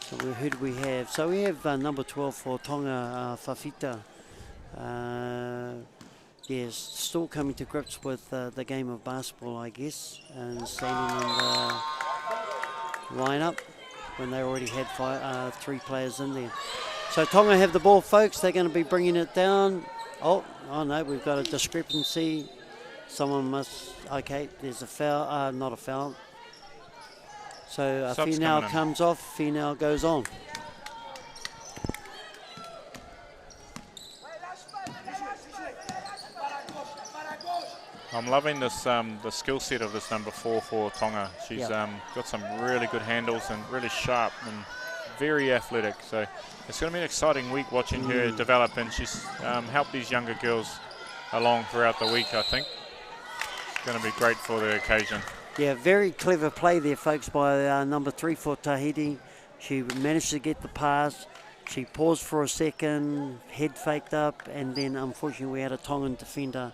So who do we have? So we have number 12 for Tonga, Fafita. Yes, still coming to grips with the game of basketball, I guess, and standing in the lineup when they already had 3 players in there. So Tonga have the ball, folks. They're going to be bringing it down. Oh no, we've got a discrepancy. Someone must, okay, there's a foul, not a foul. So a Finau comes off, Finau goes on. I'm loving this the skill set of this number 4 for Tonga. She's got some really good handles and really sharp and very athletic. So it's going to be an exciting week watching her develop, and she's helped these younger girls along throughout the week, I think. It's going to be great for the occasion. Yeah, very clever play there, folks, by number 3 for Tahiti. She managed to get the pass. She paused for a second, head faked up, and then unfortunately we had a Tongan defender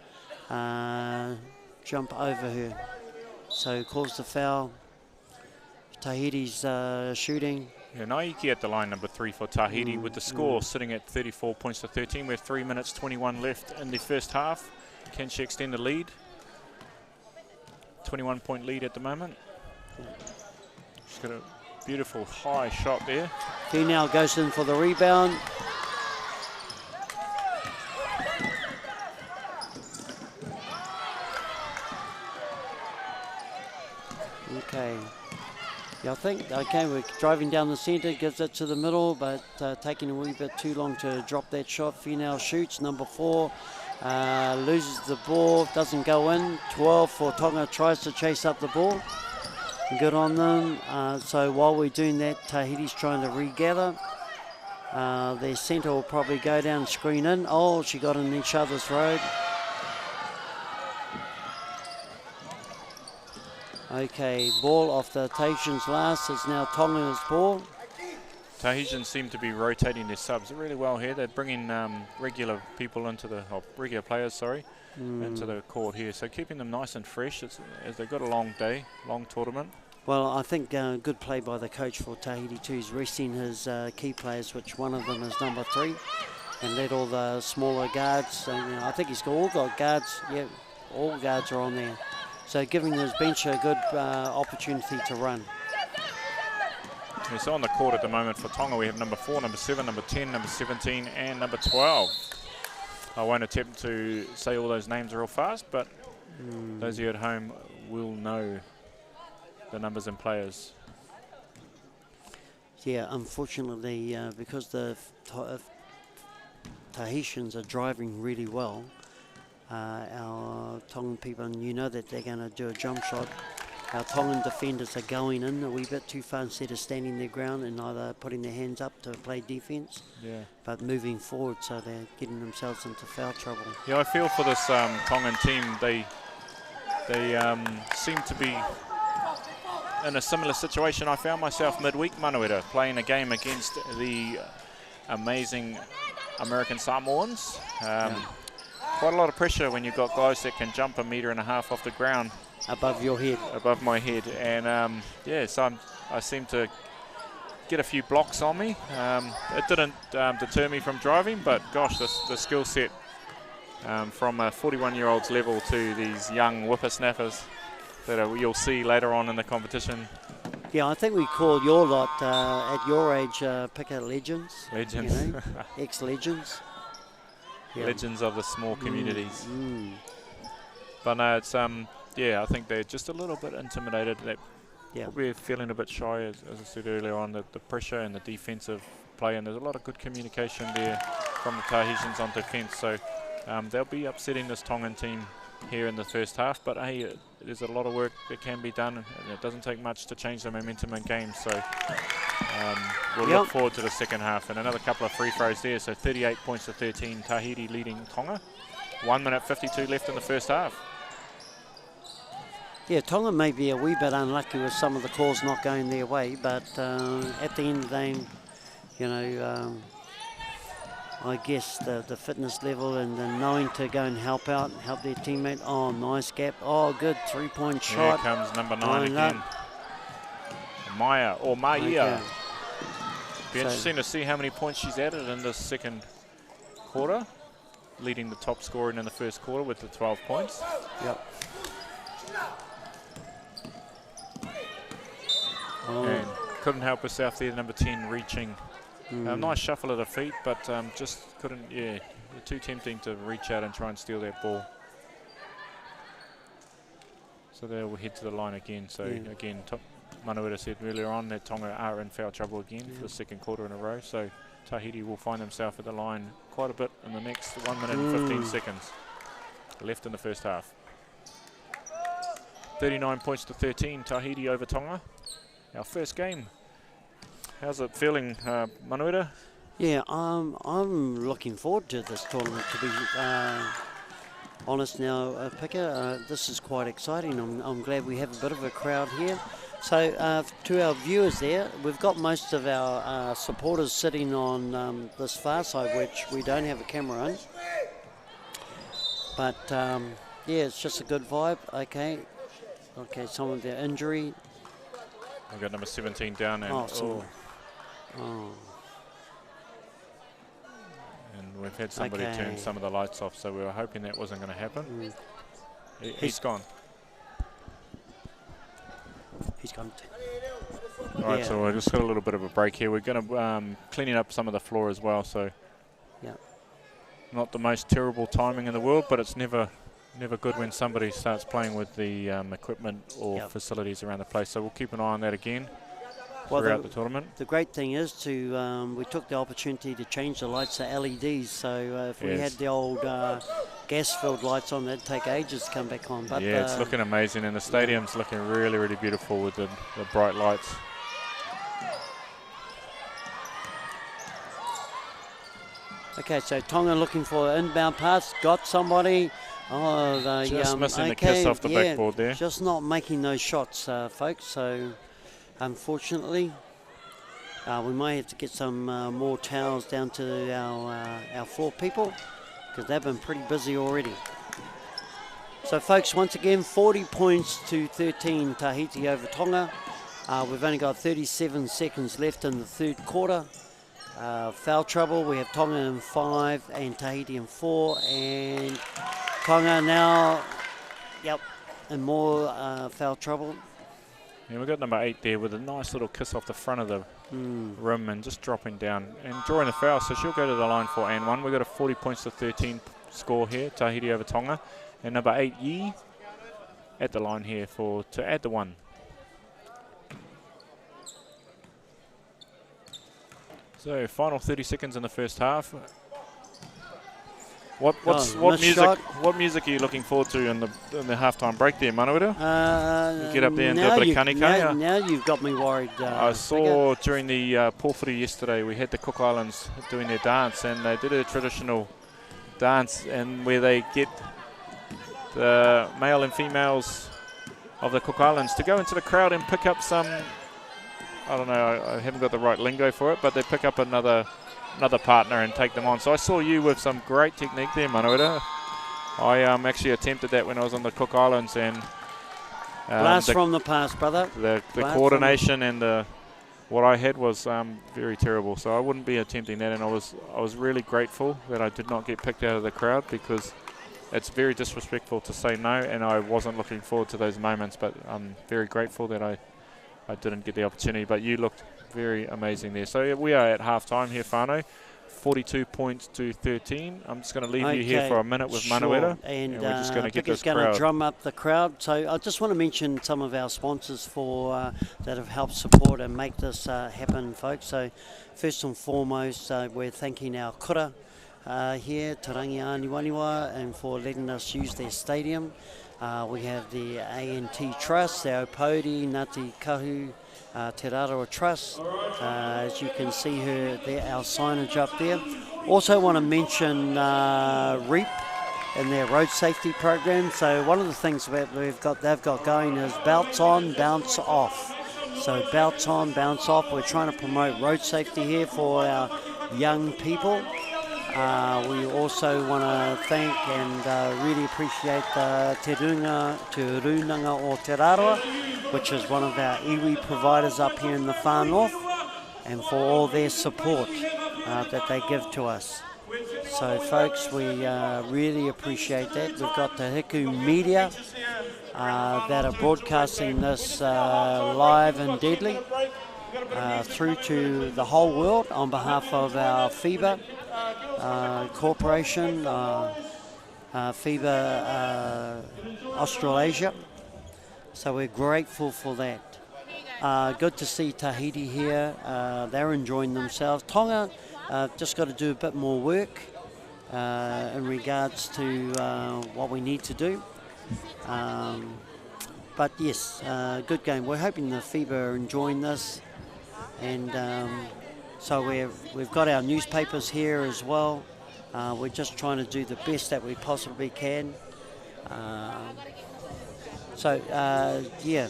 jump over her. So caused the foul. Tahiti's shooting. Yeah, Naiki at the line, number 3 for Tahiti, with the score sitting at 34 points to 13. We have 3 minutes 21 left in the first half. Can she extend the lead? 21-point lead at the moment. She's got a beautiful high shot there. Finau goes in for the rebound. Okay. Yeah, I think, okay, we're driving down the centre, gives it to the middle, but taking a wee bit too long to drop that shot. Finau shoots, number 4, loses the ball, doesn't go in. 12 for Tonga, tries to chase up the ball. Good on them. So while we're doing that, Tahiti's trying to regather. Their centre will probably go down, screen in. Oh, she got in each other's road. Okay, ball off the Tahitians last. It's now Tonga's ball. Tahitians seem to be rotating their subs really well here. They're bringing regular people into the, regular players, sorry, into the court here. So keeping them nice and fresh as they've got a long day, long tournament. Well, I think good play by the coach for Tahiti too. He's resting his key players, which one of them is number 3, and let all the smaller guards. So, you know, I think he's all got guards. Yeah, all guards are on there. So giving his bench a good opportunity to run. So on the court at the moment for Tonga, we have number 4, number 7, number 10, number 17, and number 12. I won't attempt to say all those names real fast, but those of you at home will know the numbers and players. Yeah, unfortunately, because the Tahitians are driving really well, our Tongan people, and you know that they're going to do a jump shot. Our Tongan defenders are going in a wee bit too far instead of standing their ground and either putting their hands up to play defence, but moving forward, so they're getting themselves into foul trouble. Yeah, I feel for this Tongan team. They seem to be in a similar situation. I found myself midweek, Manueta, playing a game against the amazing American Samoans. Quite a lot of pressure when you've got guys that can jump 1.5 meters off the ground. Above your head. Above my head. And so I seem to get a few blocks on me. It didn't deter me from driving, but gosh, the skill set from a 41-year-old's level to these young whippersnappers that you'll see later on in the competition. Yeah, I think we call your lot at your age picker legends. Legends. You know, ex-legends. Yeah. Legends of the small communities. But no, it's I think they're just a little bit intimidated. They're probably feeling a bit shy, as I said earlier on, the pressure and the defensive play, and there's a lot of good communication there from the Tahitians on defense. So they'll be upsetting this Tongan team here in the first half, but hey, there's a lot of work that can be done, and it doesn't take much to change the momentum in games. So we'll look forward to the second half, and another couple of free throws there. So 38 points to 13, Tahiti leading Tonga. 1 minute 52 left in the first half. Yeah, Tonga may be a wee bit unlucky with some of the calls not going their way, but at the end of the day, you know, I guess the fitness level and the knowing to go and help out, help their teammate. Oh, nice gap. Oh, good three-point shot. Here comes number 9 again. Maya, or Maia. Okay. Be interesting to see how many points she's added in this second quarter, leading the top scorer in the first quarter with the 12 points. Yep. And couldn't help herself there, number 10 reaching. Nice shuffle of the feet, but just couldn't, too tempting to reach out and try and steal that ball. So they will head to the line again. So again, Manuela said earlier on that Tonga are in foul trouble again for the second quarter in a row. So Tahiti will find themselves at the line quite a bit in the next 1 minute and 15 seconds left in the first half. 39 points to 13, Tahiti over Tonga. Our first game. How's it feeling, Manuela? Yeah, I'm looking forward to this tournament, to be honest now, Pika. This is quite exciting. I'm glad we have a bit of a crowd here. So to our viewers there, we've got most of our supporters sitting on this far side, which we don't have a camera on. But yeah, it's just a good vibe. Okay, some of their injury. We've got number 17 down and and we've had somebody turn some of the lights off, so we were hoping that wasn't going to happen. He's gone. He's gone. All right, so we just got a little bit of a break here. We're going to cleaning up some of the floor as well, so not the most terrible timing in the world, but it's never good when somebody starts playing with the equipment or facilities around the place. So we'll keep an eye on that again throughout the tournament. The great thing is we took the opportunity to change the lights to LEDs. So if we had the old gas-filled lights on, that'd take ages to come back on. But it's looking amazing, and the stadium's looking really, really beautiful with the bright lights. Okay, so Tonga looking for an inbound pass, got somebody. Oh, just missing the kiss off the backboard there. Just not making those shots, folks. So, unfortunately, we might have to get some more towels down to our floor people, because they've been pretty busy already. So, folks, once again, 40 points to 13, Tahiti over Tonga. We've only got 37 seconds left in the third quarter. Foul trouble, we have Tonga in 5 and Tahiti in 4, and Tonga now, in more foul trouble. Yeah, we've got number 8 there with a nice little kiss off the front of the rim and just dropping down and drawing the foul, so she'll go to the line for and 1. We've got a 40 points to 13 score here, Tahiti over Tonga, and number 8 Yi at the line here to add the 1. So final 30 seconds in the first half. What music are you looking forward to in the halftime break there, Manuela? You get up there and do a bit of kanikaia. Now you've got me worried. I saw during the Pōwhiri yesterday, we had the Cook Islands doing their dance, and they did a traditional dance, and where they get the male and females of the Cook Islands to go into the crowd and pick up some, I don't know, I haven't got the right lingo for it, but they pick up another partner and take them on. So I saw you with some great technique there, Manuela. I actually attempted that when I was on the Cook Islands, and blast from the past, brother. The coordination and what I had was very terrible. So I wouldn't be attempting that, and I was really grateful that I did not get picked out of the crowd, because it's very disrespectful to say no, and I wasn't looking forward to those moments. But I'm very grateful that I didn't get the opportunity. But you looked very amazing there. So we are at half-time here, Whānau. 42 points to 13. I'm just going to leave you here for a minute with Manuela. And we're just going to get this crowd. going to drum up the crowd. So I just want to mention some of our sponsors that have helped support and make this happen, folks. So first and foremost, we're thanking our kura here, Te Rangi Aniwaniwa, and for letting us use their stadium. We have the A&T Trust, the Opodi, Ngāti Kahu, Te Rarawa Trust. As you can see our signage up there. Also want to mention REAP and their road safety program. So one of the things that they've got going is belts on, bounce off. So belts on, bounce off. We're trying to promote road safety here for our young people. We also want to thank and really appreciate Te Runanga o Te Rarawa, which is one of our iwi providers up here in the far north. and for all their support that they give to us. So folks, we really appreciate that. We've got the Hiku Media that are broadcasting this live and deadly through to the whole world on behalf of our FIBA corporation, FIBA Australasia. So we're grateful for that. Good to see Tahiti here. They're enjoying themselves. Tonga just got to do a bit more work in regards to what we need to do. But yes, good game. We're hoping the FIBA are enjoying this. And so we've got our newspapers here as well. We're just trying to do the best that we possibly can. Yeah.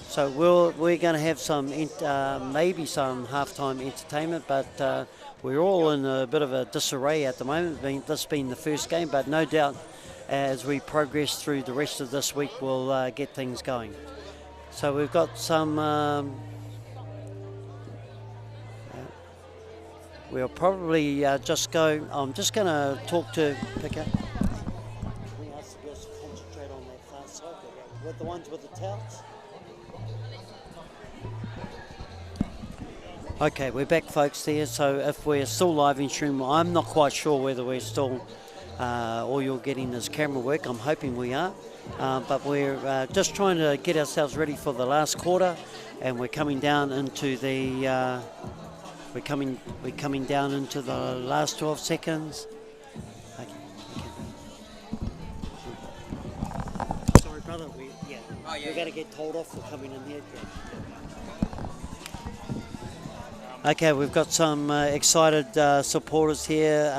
So we're going to have some maybe some halftime entertainment, but we're all in a bit of a disarray at the moment. This being the first game, but no doubt as we progress through the rest of this week, we'll get things going. So we've got some. We'll probably just go. I'm just going to talk to Pika. We have to just concentrate on that far side with the ones with the towels. Okay, we're back, folks. There. So if we're still live in stream, I'm not quite sure whether we're still all you're getting is camera work. I'm hoping we are, but we're just trying to get ourselves ready for the last quarter, and we're coming down into the. We're coming down into the last 12 seconds. Okay. Sorry, brother. We're going to get told off for coming in here. Okay, we've got some excited supporters here,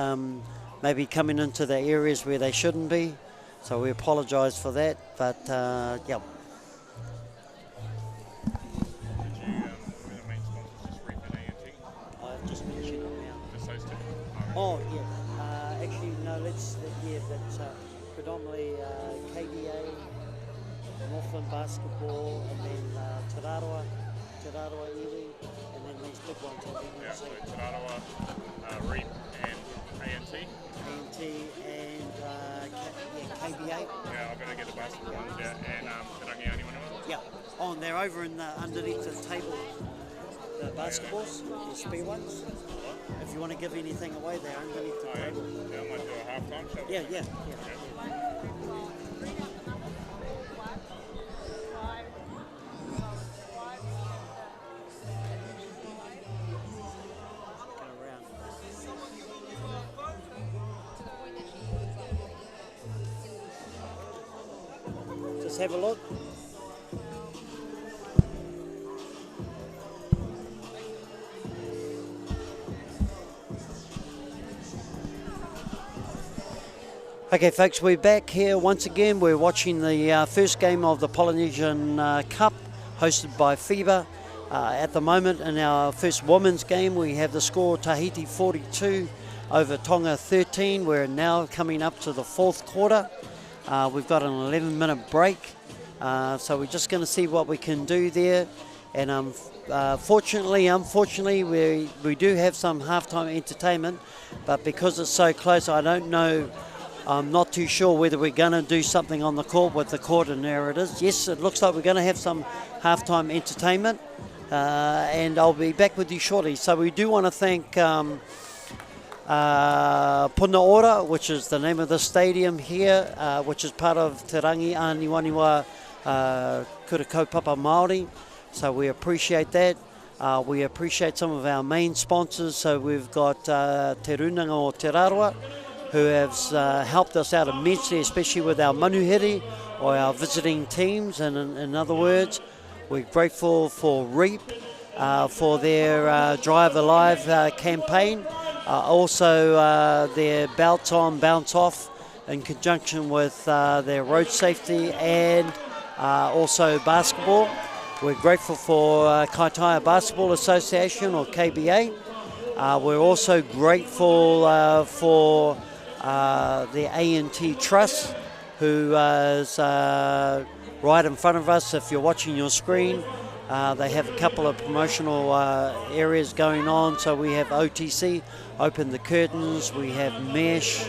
maybe coming into the areas where they shouldn't be. So we apologise for that, but yeah. Oh, yeah. Actually, no, that's predominantly KBA, Northland Basketball, and then Tararoa Ely, and then these big ones. Yeah, so Tararoa, REAP, and ANT. ANT and KBA. Yeah, I've got to get the basketball ones out, and Rangi only one of them. Yeah. Oh, and they're over in underneath the table. The basketballs, the spare ones. If you want to give anything away, they're underneath the table. Yeah, I might do a halftime show. Yeah. Okay. Just have a look. Okay, folks, we're back here once again. We're watching the first game of the Polynesian Cup, hosted by FIBA. At the moment, in our first women's game, we have the score Tahiti 42 over Tonga 13. We're now coming up to the fourth quarter. We've got an 11-minute break, so we're just going to see what we can do there. And unfortunately, we do have some halftime entertainment, but because it's so close, I don't know. I'm not too sure whether we're going to do something on the court with the court, and there it is. Yes, it looks like we're going to have some halftime entertainment, and I'll be back with you shortly. So we do want to thank Puna Ora, which is the name of the stadium here, which is part of Te Rangi Aniwaniwa Kura Kaupapa Māori. So we appreciate that. We appreciate some of our main sponsors. So we've got Te Runanga o Te Raroa, who has helped us out immensely, especially with our manuhiri or our visiting teams. And in other words, we're grateful for REAP for their Drive Alive campaign. Also their Bounce On, Bounce Off in conjunction with their road safety and also basketball. We're grateful for Kaitaia Basketball Association or KBA. We're also grateful for the ANT Trust, who is right in front of us if you're watching your screen. They have a couple of promotional areas going on. So we have OTC, Open the Curtains, we have Mesh,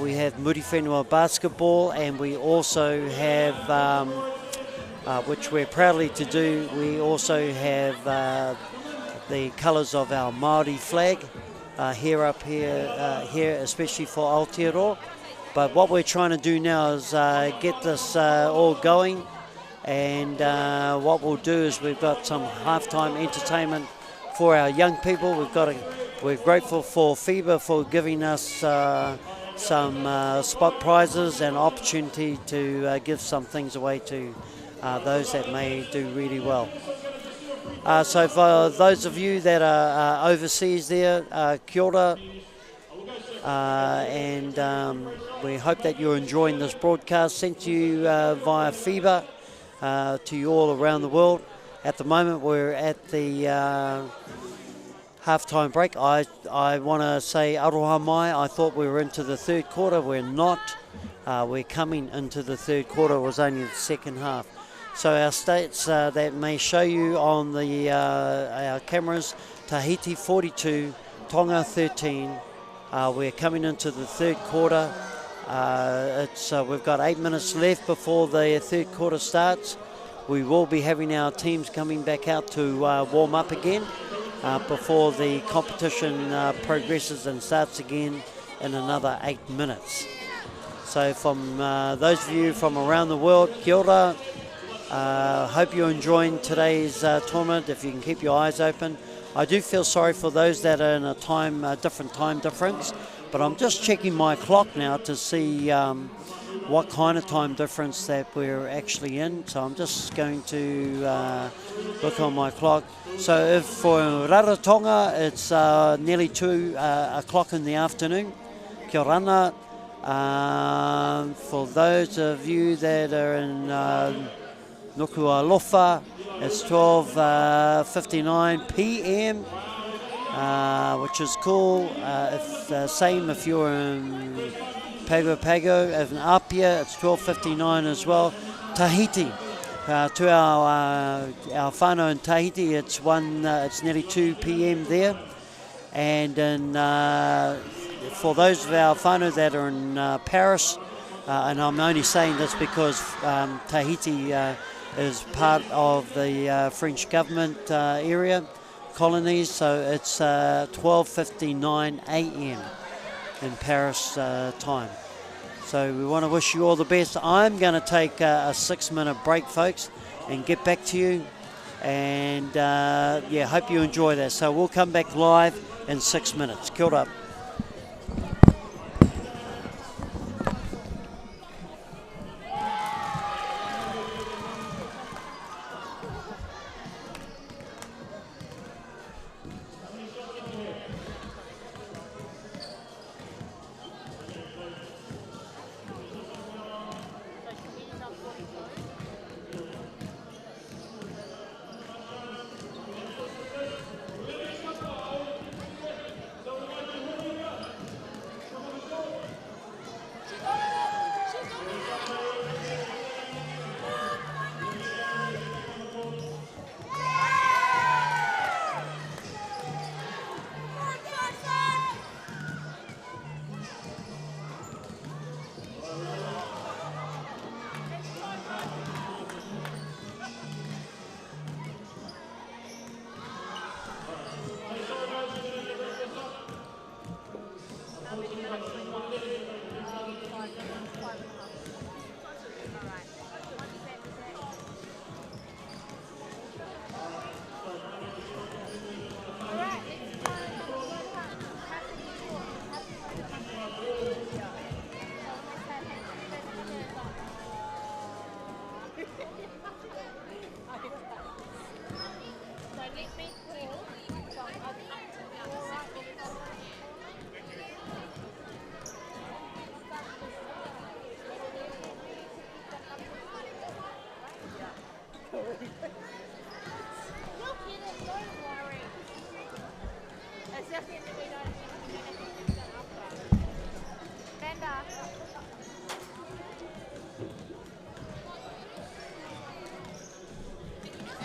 we have Muri Whenua Basketball, and we also have, which we're proudly to do, we also have the colours of our Māori flag here, especially for Aotearoa. But what we're trying to do now is get this all going, and what we'll do is we've got some halftime entertainment for our young people. We're grateful for FIBA for giving us some spot prizes and opportunity to give some things away to those that may do really well. So for those of you that are overseas there, kia ora, and we hope that you're enjoying this broadcast sent to you via FIBA to you all around the world. At the moment we're at the half-time break. I want to say aroha mai. I thought we were into the third quarter. We're not. We're coming into the third quarter. It was only the second half. So our states that may show you on the our cameras: Tahiti 42, Tonga 13. We're coming into the third quarter. We've got 8 minutes left before the third quarter starts. We will be having our teams coming back out to warm up again before the competition progresses and starts again in another 8 minutes. So from those of you from around the world, kia ora. Hope you're enjoying today's tournament. If you can keep your eyes open. I do feel sorry for those that are in a different time difference, but I'm just checking my clock now to see what kind of time difference that we're actually in. So I'm just going to look on my clock. So if for Rarotonga it's nearly 2 o'clock in the afternoon, kia orana. For those of you that are in Nuku'alofa, it's 12:59 p.m., which is cool. Same if you're in Pago Pago. If in Apia, it's 12:59 as well. Tahiti, to our whānau in Tahiti, it's nearly 2 p.m. there. And in, for those of our whānau that are in Paris, and I'm only saying this because Tahiti is part of the French government area, colonies, so it's 12:59 a.m. in Paris time. So we want to wish you all the best. I'm going to take a 6-minute break, folks, and get back to you. And yeah, hope you enjoy that. So we'll come back live in 6 minutes. Kia ora.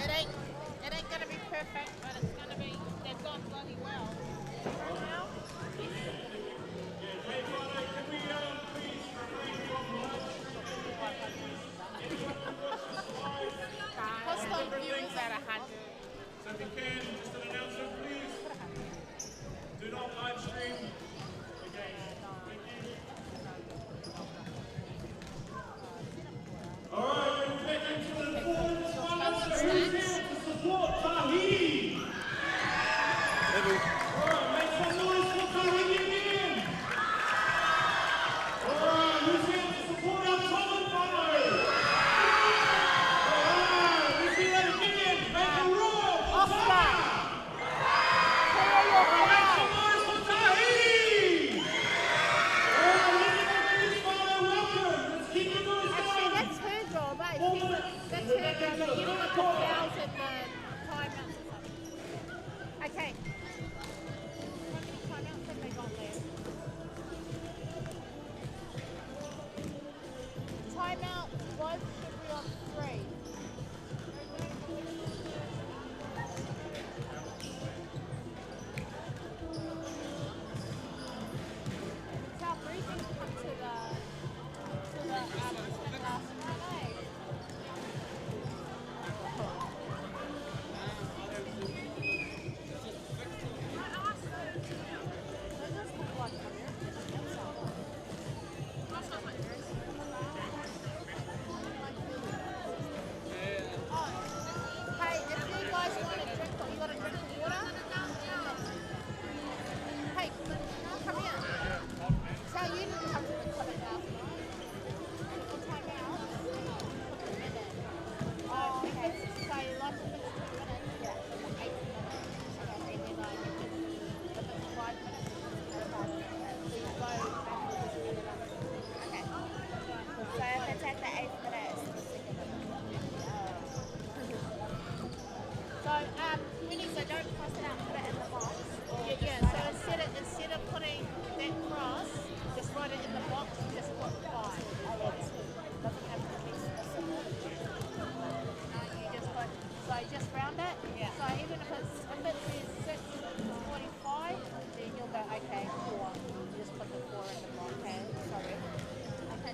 It ain't about 100. So if you can, just an announcement, please. Do not live stream the game. Thank you. All right, we're taking to the forward final series now to support Tahiti. All right, make some noise for Tahiti again. All right, who's here to support our Tongan whānau? All right, we see that again. Make a roar for Tonga. All right, make some noise for Tahiti. All right, let's make this whānau welcome. Let's keep the noise Actually, going. that's her job, eh? That's her job, but you don't have the fouls and the timeouts or something. Okay. How many timeouts have they got left? Timeout was should be on 3. South Regions come to the last Friday. Hey, if you guys want a drink, you got a drink of water? Hey, come here. So you didn't come to the clinic last night? What time out? A minute. Oh, okay. So you like to finish 2 minutes? Yeah. 8 minutes. Okay, and then if it's 5 minutes, so you go backwards and then okay. So if it's at the 8th minute, it's the 2nd minute. So, Winnie, so don't cross it out, put it in the box. Yeah, so instead of putting that cross, just write it in the box, just put 5. Doesn't have to be specific. You just put, so you just round it. Yeah. So even if it says 6:45, then you'll go, okay, 4. You just put the 4 in the box. Okay, sorry. Okay.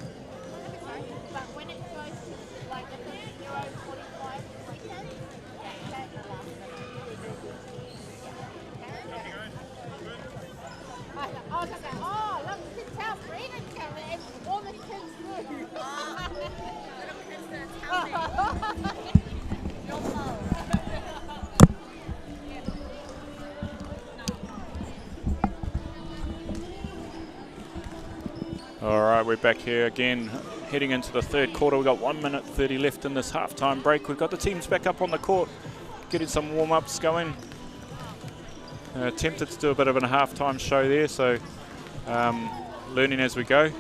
Sorry. But when it goes to, like, if it's 0:45 seconds, that's the last minute. I was like, oh, look, the kids' house Brandon coming, and all the kids knew. Little kids are telling. All right, we're back here again, heading into the third quarter. We've got 1 minute 30 left in this halftime break. We've got the teams back up on the court, getting some warm-ups going. Attempted to do a bit of a halftime show there, so learning as we go.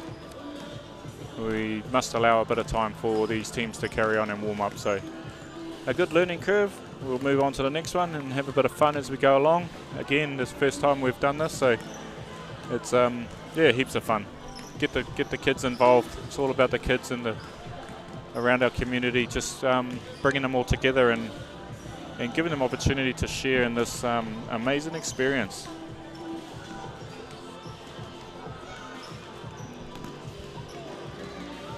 We must allow a bit of time for these teams to carry on and warm up, so a good learning curve. We'll move on to the next one and have a bit of fun as we go along. Again, this is the first time we've done this, so it's yeah, heaps of fun. Get the kids involved. It's all about the kids and around our community, just bringing them all together and giving them opportunity to share in this amazing experience.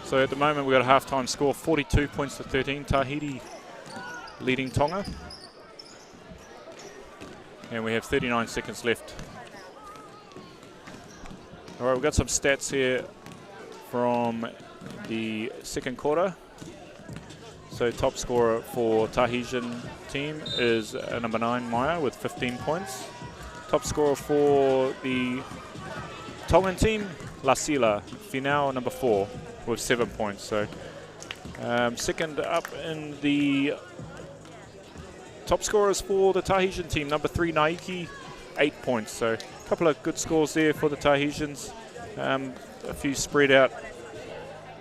So at the moment we've got a halftime score, 42 points to 13, Tahiti leading Tonga. And we have 39 seconds left. All right, we've got some stats here from the second quarter. So top scorer for Tahitian team is number 9, Maya, with 15 points. Top scorer for the Tongan team, Lasila, Finau, number 4, with 7 points. So second up in the top scorers for the Tahitian team, number 3, Naiki, 8 points. So a couple of good scores there for the Tahitians. A few spread out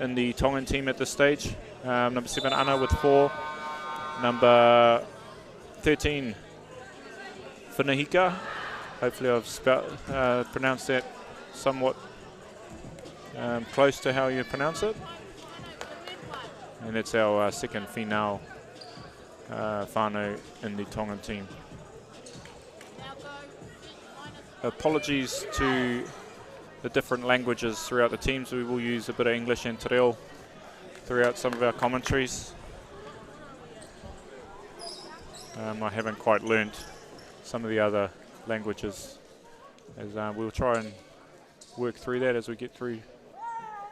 in the Tongan team at this stage. Number 7, Ana, with 4. Number 13, Whanahika. Hopefully I've pronounced that somewhat close to how you pronounce it. And it's our second Finau whānau in the Tongan team. Apologies to the different languages throughout the teams. We will use a bit of English and te reo throughout some of our commentaries. I haven't quite learnt some of the other languages, as we'll try and work through that as we get through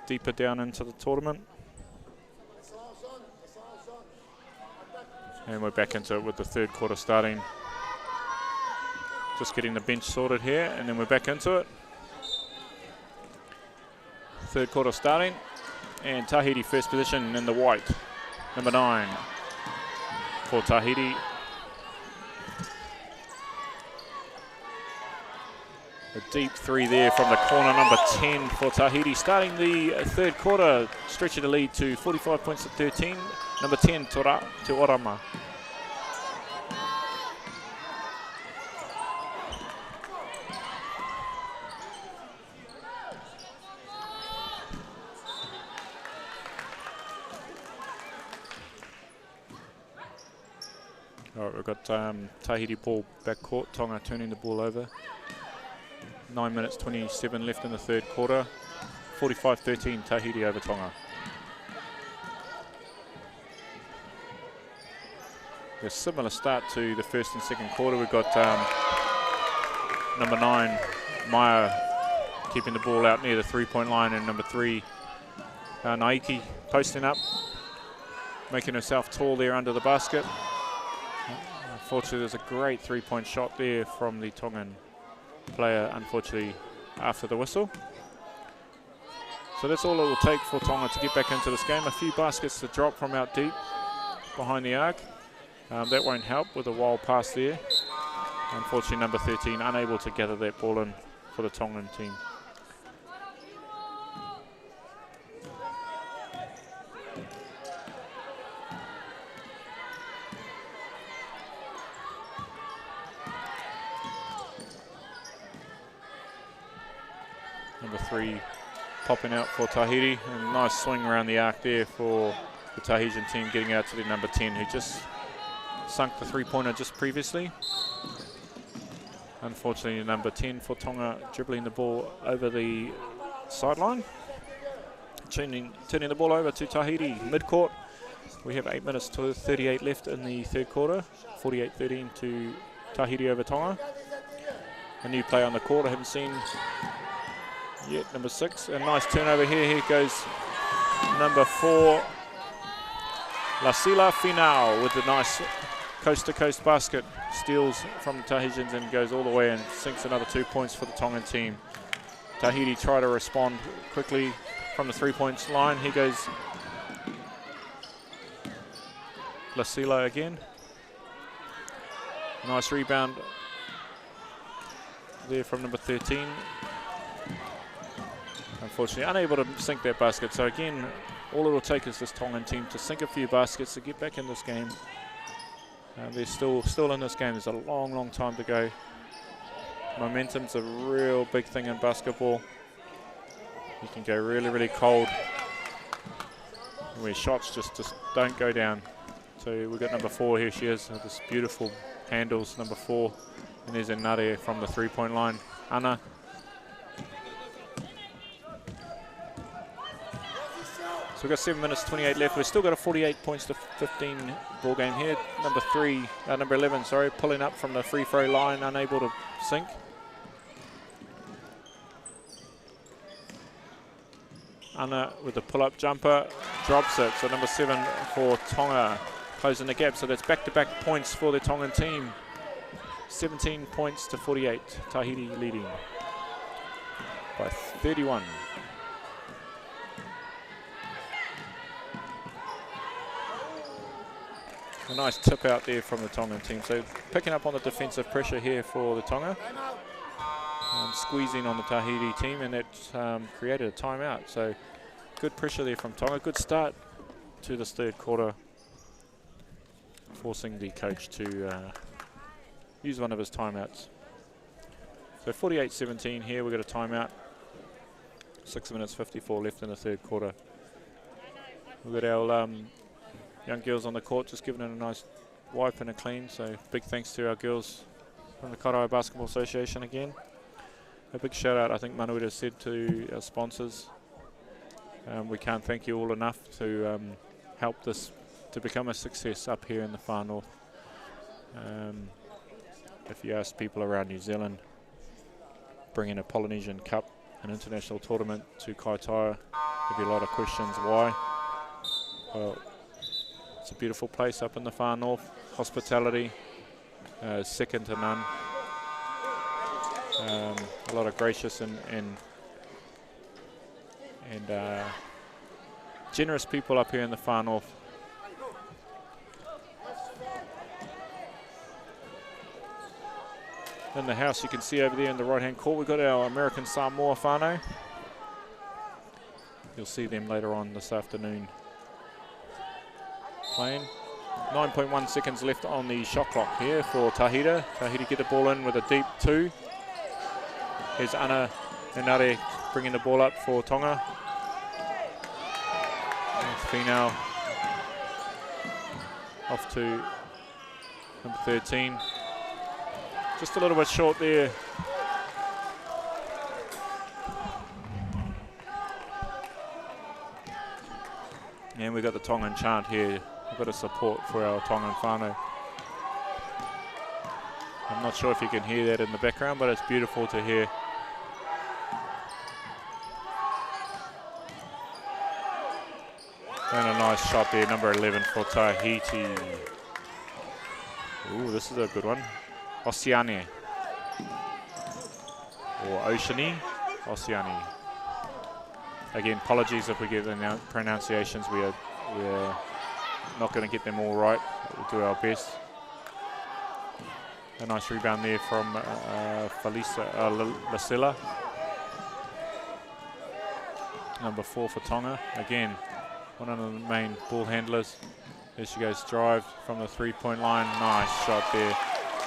deeper down into the tournament. And we're back into it with the third quarter starting. Just getting the bench sorted here, and then we're back into it. Third quarter starting, and Tahiti first position in the white, number 9 for Tahiti. A deep 3 there from the corner, number 10 for Tahiti. Starting the third quarter, stretching the lead to 45 points to 13. Number 10, to Orama. All right, we've got Tahiti ball back court, Tonga turning the ball over. 9 minutes 27 left in the third quarter. 45-13 Tahiti over Tonga. A similar start to the first and second quarter. We've got number 9 Maya keeping the ball out near the 3-point line, and number 3 Naiki posting up, making herself tall there under the basket. Unfortunately, there's a great 3-point shot there from the Tongan player, unfortunately, after the whistle. So that's all it will take for Tonga to get back into this game. A few baskets to drop from out deep behind the arc. That won't help with a wild pass there. Unfortunately, number 13 unable to gather that ball in for the Tongan team. Number 3 popping out for Tahiti, and a nice swing around the arc there for the Tahitian team, getting out to the number 10 who just sunk the 3-pointer just previously. Unfortunately, number 10 for Tonga dribbling the ball over the sideline. Turning the ball over to Tahiti mid-court. We have 8 minutes to 38 left in the third quarter. 48-13 to Tahiti over Tonga. A new player on the court I haven't seen yet, number 6. A nice turnover here. Here goes number 4, Lasila Finau, with the nice coast-to-coast basket. Steals from the Tahitians and goes all the way and sinks another 2 points for the Tongan team. Tahiti try to respond quickly from the 3-point line. Here goes Lasila again. Nice rebound there from number 13. Unfortunately, unable to sink that basket. So again, all it will take is this Tongan team to sink a few baskets to get back in this game. They're still in this game. There's a long, long time to go. Momentum's a real big thing in basketball. You can go really, really cold where shots just don't go down. So we've got number 4 here. She is this beautiful handles, number 4. And there's a nare from the 3-point line. Anna. So we've got 7 minutes 28 left. We've still got a 48 points to 15 ball game here. Number 11, sorry, pulling up from the free throw line, unable to sink. Anna with the pull-up jumper, drops it. So number 7 for Tonga, closing the gap. So that's back-to-back points for the Tongan team. 17 points to 48. Tahiti leading by 31. A nice tip out there from the Tongan team. So picking up on the defensive pressure here for the Tonga. Squeezing on the Tahiti team, and that created a timeout. So good pressure there from Tonga. Good start to this third quarter, forcing the coach to use one of his timeouts. So 48-17 here. We've got a timeout. 6 minutes 54 left in the third quarter. We've got our young girls on the court, just giving it a nice wipe and a clean. So big thanks to our girls from the Karawa Basketball Association again. A big shout out, I think Manuida said, to our sponsors. We can't thank you all enough to help this to become a success up here in the far north. If you ask people around New Zealand, bringing a Polynesian Cup, an international tournament to Kaitaia, there'll be a lot of questions why. Well, it's a beautiful place up in the far north. Hospitality, second to none. A lot of gracious and generous people up here in the far north. In the house, you can see over there in the right-hand court, we've got our American Samoa whānau. You'll see them later on this afternoon playing. 9.1 seconds left on the shot clock here for Tahiti. Tahiti get the ball in with a deep 2. Here's Ana Inare bringing the ball up for Tonga. Finau off to number 13. Just a little bit short there. And we've got the Tongan chant here. We've got a support for our Tongan whānau. I'm not sure if you can hear that in the background, but it's beautiful to hear. And a nice shot there, number 11 for Tahiti. Ooh, this is a good one. Oceania. Or Oceanie. Oceanie. Again, apologies if we get the pronunciations. We're not going to get them all right. We'll do our best. A nice rebound there from Lasila. Number 4 for Tonga. Again, one of the main ball handlers. There she goes, drive from the 3-point line. Nice shot there,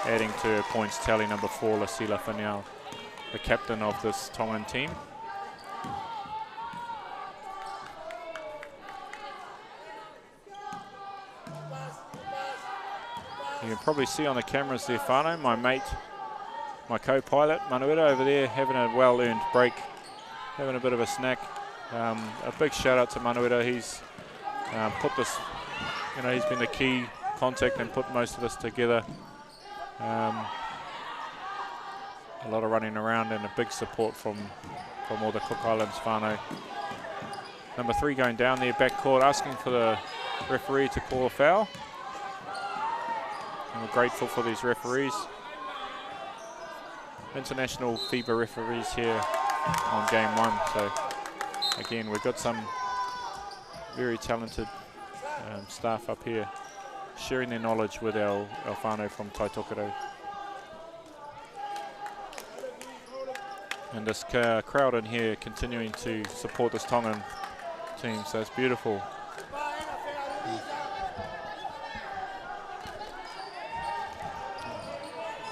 adding to her points tally. Number 4, Lasila Finau, the captain of this Tongan team. You can probably see on the cameras there, whānau, my mate, my co-pilot, Manueta, over there, having a well-earned break, having a bit of a snack. A big shout out to Manueta. He's put this, he's been the key contact and put most of this together. A lot of running around and a big support from all the Cook Islands whānau. Number 3 going down there, backcourt, asking for the referee to call a foul. And we're grateful for these referees. International FIBA referees here on game 1. So again, we've got some very talented staff up here sharing their knowledge with our whānau from Taitokoro. And this crowd in here continuing to support this Tongan team, so it's beautiful.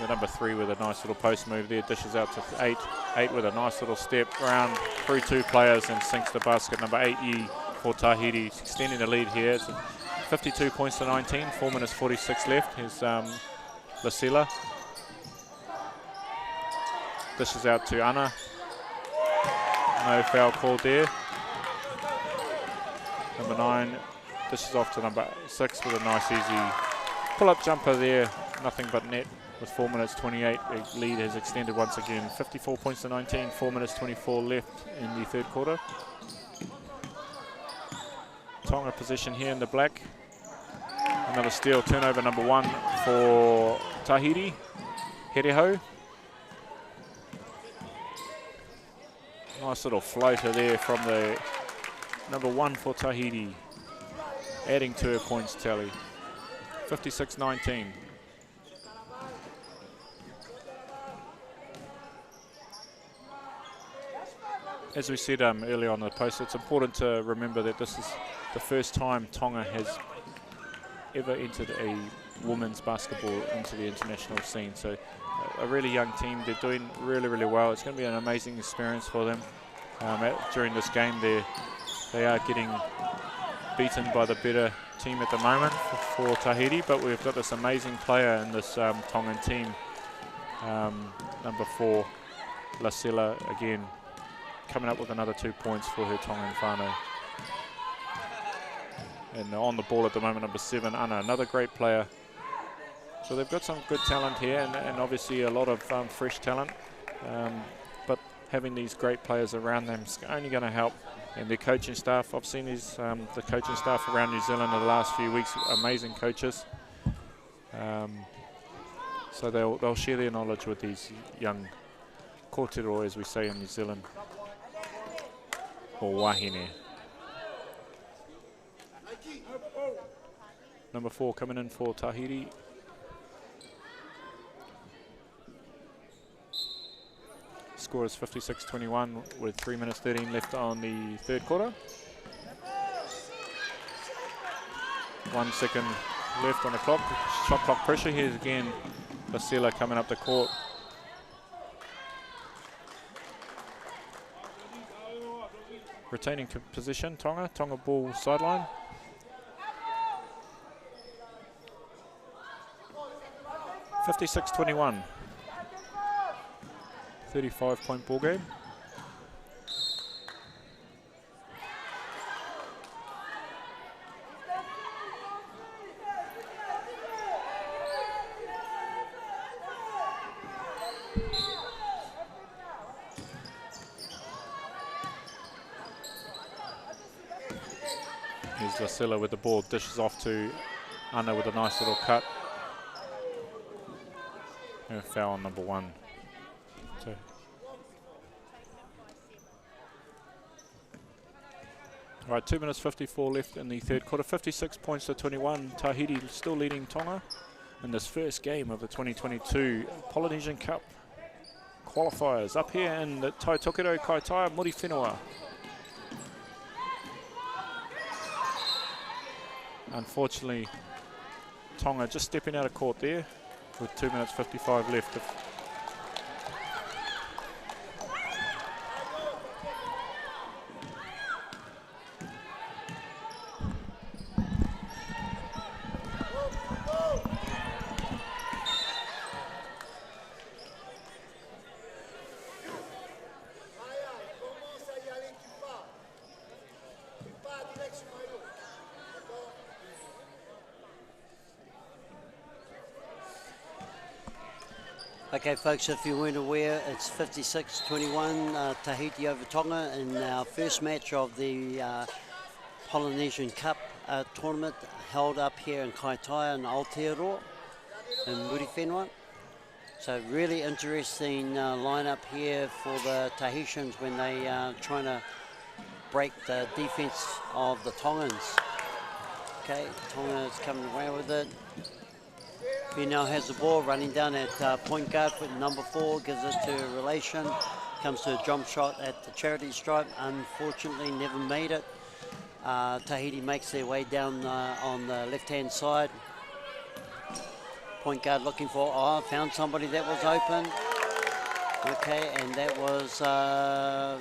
Number 3 with a nice little post move there, dishes out to 8. 8 with a nice little step around through 2 players and sinks the basket. Number 8 Yi for Tahiti, extending the lead here. It's 52 points to 19, 4 minutes 46 left. Here's Lasila. Dishes out to Ana. No foul called there. Number 9 dishes off to number 6 with a nice easy pull-up jumper there. Nothing but net. With 4 minutes 28, the lead has extended once again. 54 points to 19, 4 minutes 24 left in the third quarter. Tonga possession here in the black. Another steal, turnover number 1 for Tahiti. Hereho. Nice little floater there from the number 1 for Tahiti, adding to her points tally. 56-19. As we said earlier on the post, it's important to remember that this is the first time Tonga has ever entered a women's basketball into the international scene. So a really young team, they're doing really, really well. It's going to be an amazing experience for them. During this game, they are getting beaten by the better team at the moment for Tahiti, but we've got this amazing player in this Tongan team, number 4, Lasila, again, coming up with another 2 points for her Tongan whānau. And on the ball at the moment, number 7, Ana, another great player. So they've got some good talent here, and obviously a lot of fresh talent. But having these great players around them is only going to help. And their coaching staff, I've seen these the coaching staff around New Zealand in the last few weeks, amazing coaches. So they'll share their knowledge with these young kōrero, as we say in New Zealand, or wahine. Number 4 coming in for Tahiti. Score is 56-21 with 3 minutes 13 left on the third quarter. 1 second left on the clock. Shot clock pressure. Here's again Vasila coming up the court. Retaining position, Tonga. Tonga ball sideline. (56-21). 35-point ball game. Here's Vasila with the ball, dishes off to Anna with a nice little cut. And a foul on number 1. So all right, 2 minutes 54 left in the third quarter. 56 points to 21. Tahiti still leading Tonga in this first game of the 2022 Polynesian Cup qualifiers up here in the Taitokero Kaitaia Muri Whenua. Unfortunately, Tonga just stepping out of court there with 2 minutes 55 left. Okay, folks, if you weren't aware, it's 56-21, Tahiti over Tonga in our first match of the Polynesian Cup tournament held up here in Kaitaia in Aotearoa in Muri Whenua. So really interesting lineup here for the Tahitians when they are trying to break the defense of the Tongans. Okay, Tonga is coming away with it. He now has the ball running down at point guard with number 4, gives it to a relation, comes to a jump shot at the charity stripe, unfortunately never made it. Tahiti makes their way down on the left-hand side. Point guard looking for, found somebody that was open. Okay, and that was, I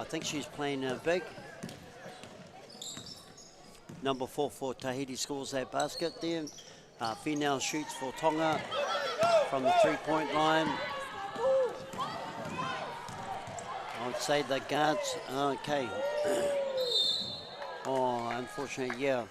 think she's playing big. Number 4 for Tahiti scores that basket there. Female shoots for Tonga from the 3-point line. I would say the guards, okay. Oh, unfortunately, yeah.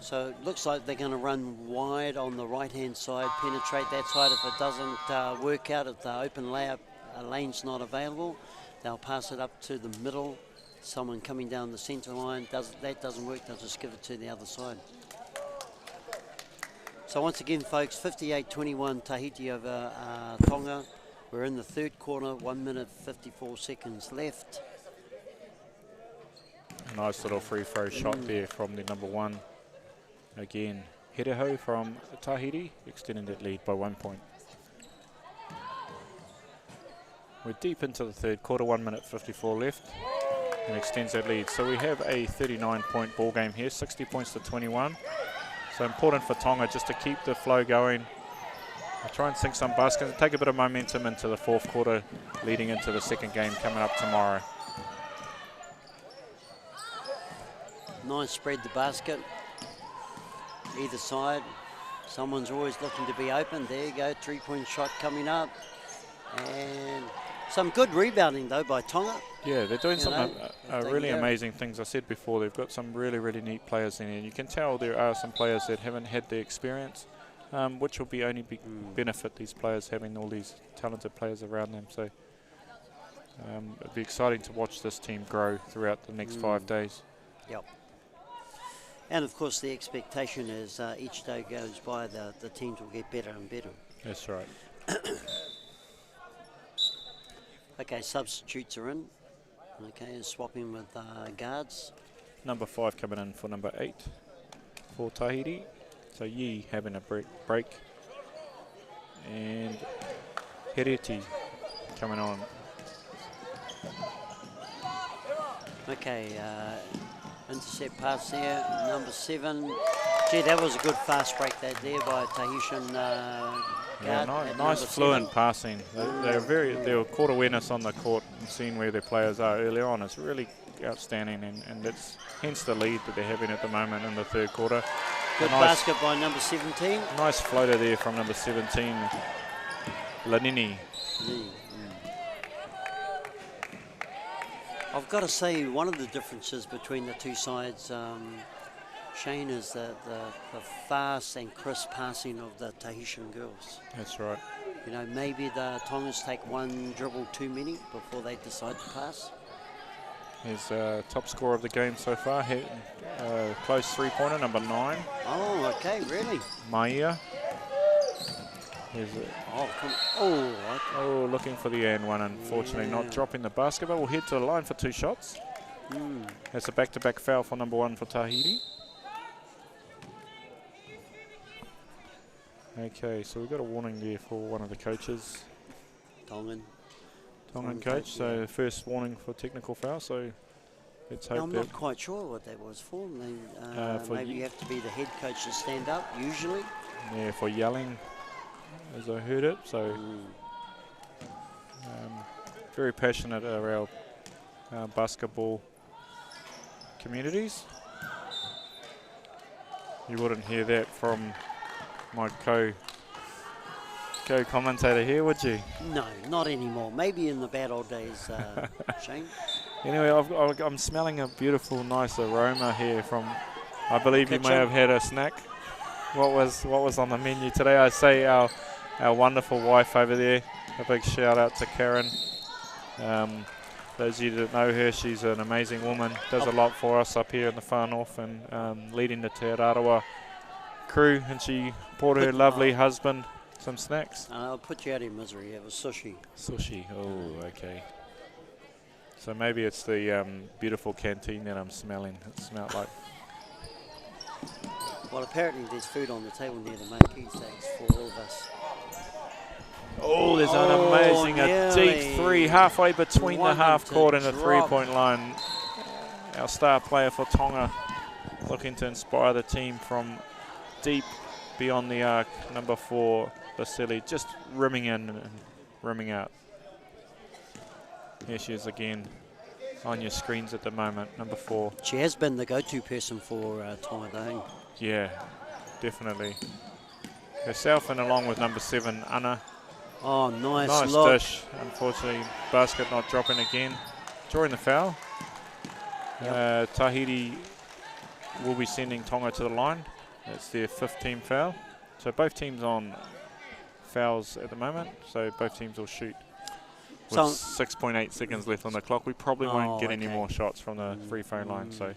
So it looks like they're going to run wide on the right-hand side, penetrate that side. If it doesn't work out, if the open layup lane's not available, they'll pass it up to the middle. Someone coming down the center line, that doesn't work, they'll just give it to the other side. So once again, folks, 58-21 Tahiti over Tonga. We're in the third quarter, 1 minute 54 seconds left. A nice little free throw shot there from the number 1. Again, Hereho from Tahiti, extending that lead by 1 point. We're deep into the third quarter, 1 minute 54 left, and extends that lead. So we have a 39-point ball game here, 60 points to 21. So important for Tonga just to keep the flow going. I'll try and sink some baskets and take a bit of momentum into the fourth quarter, leading into the second game coming up tomorrow. Nice spread the basket. Either side. Someone's always looking to be open. There you go, 3-point shot coming up. And some good rebounding though by Tonga. Yeah, they're doing some really amazing things. I said before, they've got some really, really neat players in here. You can tell there are some players that haven't had the experience which will be only benefit these players, having all these talented players around them. So it'll be exciting to watch this team grow throughout the next 5 days. Yep. And of course the expectation is each day goes by, the teams will get better and better. That's right. Okay, substitutes are in. Okay, swapping with guards. Number 5 coming in for number 8 for Tahiti. So Yi having a break. And Hereti coming on. Okay, intercept pass there, number 7. Gee, that was a good fast break there by Tahitian guard. Nice fluent passing. They were court awareness on the court and seeing where their players are early on. It's really outstanding, and that's hence the lead that they're having at the moment in the third quarter. Good basket by number 17. Nice floater there from number 17, Lanini. I've got to say, one of the differences between the two sides, Shane, is the fast and crisp passing of the Tahitian girls. That's right. You know, maybe the Tongans take one dribble too many before they decide to pass. He's top scorer of the game so far. Close three-pointer, number 9. Oh, okay, really? Maia. Looking for the and one. Unfortunately, not dropping the basketball. We'll head to the line for 2 shots. That's a back-to-back foul for number 1 for Tahiti. Okay, so we've got a warning there for one of the coaches. Tongan coach. So the first warning for technical foul. So let's hope. I'm not quite sure what that was for. Maybe you have to be the head coach to stand up. Usually. Yeah, for yelling, as I heard it. So very passionate are our basketball communities. You wouldn't hear that from my co-commentator here, would you? No, not anymore. Maybe in the bad old days, Shane. Anyway, I'm smelling a beautiful, nice aroma here from. I believe Kitchen. You may have had a snack. What was on the menu today? I say our wonderful wife over there. A big shout out to Karen. Those of you that know her, she's an amazing woman. Does a lot for us up here in the far north and leading the Te Araroa crew. And she brought her lovely husband some snacks. I'll put you out of misery. It was sushi. Sushi. Oh, okay. So maybe it's the beautiful canteen that I'm smelling. It smelled like. Well, apparently there's food on the table near the marquee tags for all of us. Oh, there's an amazing deep 3 halfway between the half court and the 3-point line. Our star player for Tonga looking to inspire the team from deep beyond the arc. Number 4, Vasily, just rimming in and rimming out. Here she is again on your screens at the moment, number 4. She has been the go-to person for Tonga, though. Yeah, definitely. Herself and along with number 7, Anna. Oh, nice look. Dish. Unfortunately, basket not dropping again. Drawing the foul. Yep. Tahiti will be sending Tonga to the line. That's their 5th team foul. So both teams on fouls at the moment. So both teams will shoot. With 6.8 seconds left on the clock. We probably won't get any more shots from the free throw line. So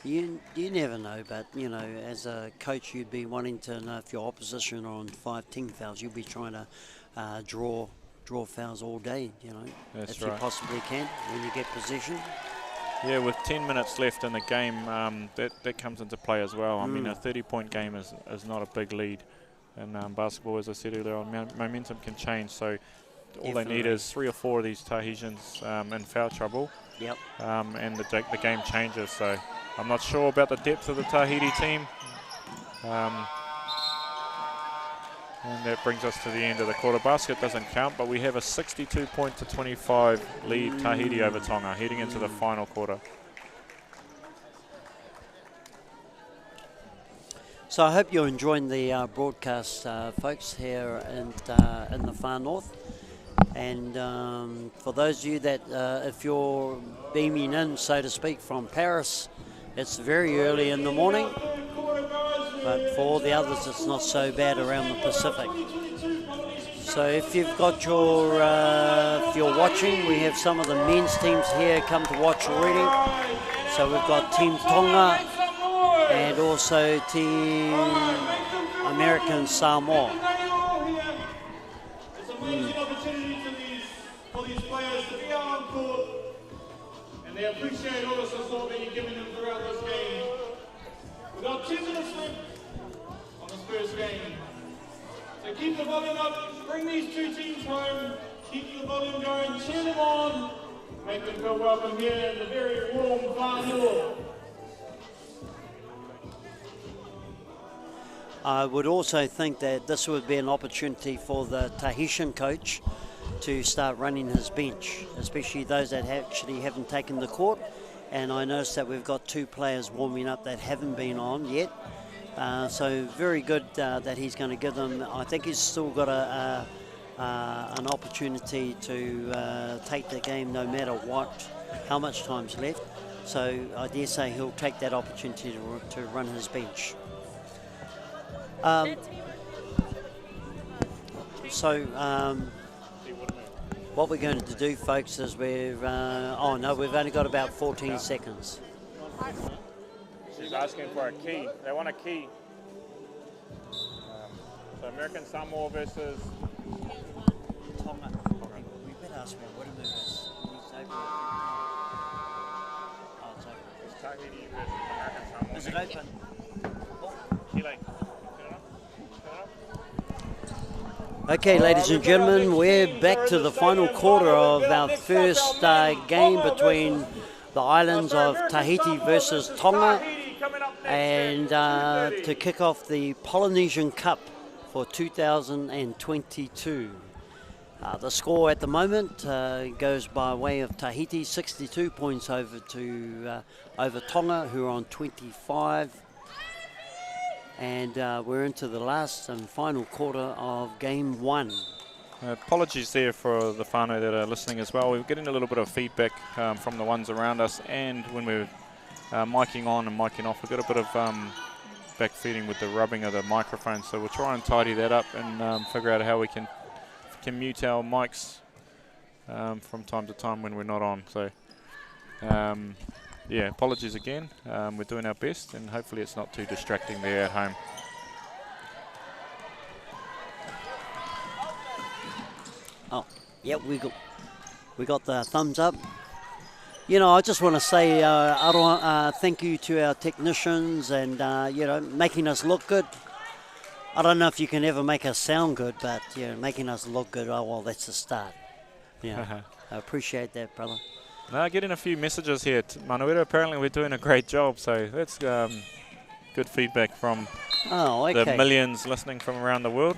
you never know, but you know, as a coach, you'd be wanting to know if your opposition are on 5 team fouls. You'll be trying to draw fouls all day. You know, if you possibly can when you get possession. Yeah, with 10 minutes left in the game, that comes into play as well. I mean, a 30-point game is not a big lead. And basketball, as I said earlier on, momentum can change. So all they need is 3 or 4 of these Tahitians in foul trouble. Yep. And the game changes. So I'm not sure about the depth of the Tahiti team. And that brings us to the end of the quarter. Basket doesn't count, but we have a 62-25 lead Tahiti over Tonga heading into the final quarter. So I hope you're enjoying the broadcast, folks, here in the far north. And for those of you that, if you're beaming in, so to speak, from Paris, it's very early in the morning. but for all the others, it's not so bad around the Pacific. So if you've got your, if you're watching, we have some of the men's teams here come to watch already. So we've got Team Tonga and also Team American Samoa. It's an amazing opportunity for these players to be out on court, and they appreciate all the support that you're giving them throughout this game. We've got 2 minutes left on this first game. So keep the volume up, bring these 2 teams home, keep the volume going, cheer them on, make them feel welcome here in the very warm Far North. I would also think that this would be an opportunity for the Tahitian coach to start running his bench, especially those that actually haven't taken the court. And I noticed that we've got 2 players warming up that haven't been on yet. So very good that he's going to give them. I think he's still got an opportunity to take the game no matter what, how much time's left. So I dare say he'll take that opportunity to run his bench. What we're going to do, folks, is we've only got about 14 seconds. She's asking for a key. They want a key. So American Samoa versus Tonga. We better ask him what it is. it's Tahiti versus American Samoa. Is it open? Okay, ladies and gentlemen, we're back to the final quarter of our first game between the islands of Tahiti versus Tonga, and to kick off the Polynesian Cup for 2022. The score at the moment goes by way of Tahiti, 62 points over Tonga, who are on 25. And we're into the last and final quarter of game 1. Apologies there for the whānau that are listening as well. We're getting a little bit of feedback from the ones around us, and when we're miking on and miking off, we've got a bit of backfeeding with the rubbing of the microphone. So we'll try and tidy that up and figure out how we can mute our mics from time to time when we're not on. So yeah, apologies again. We're doing our best, and hopefully it's not too distracting there at home. Oh, yeah, we got the thumbs up. You know, I just want to say thank you to our technicians and, you know, making us look good. I don't know if you can ever make us sound good, but, you know, making us look good, oh, well, that's a start. Yeah, I appreciate that, brother. Now, getting a few messages here. Manuela, apparently we're doing a great job, so that's good feedback from the millions listening from around the world.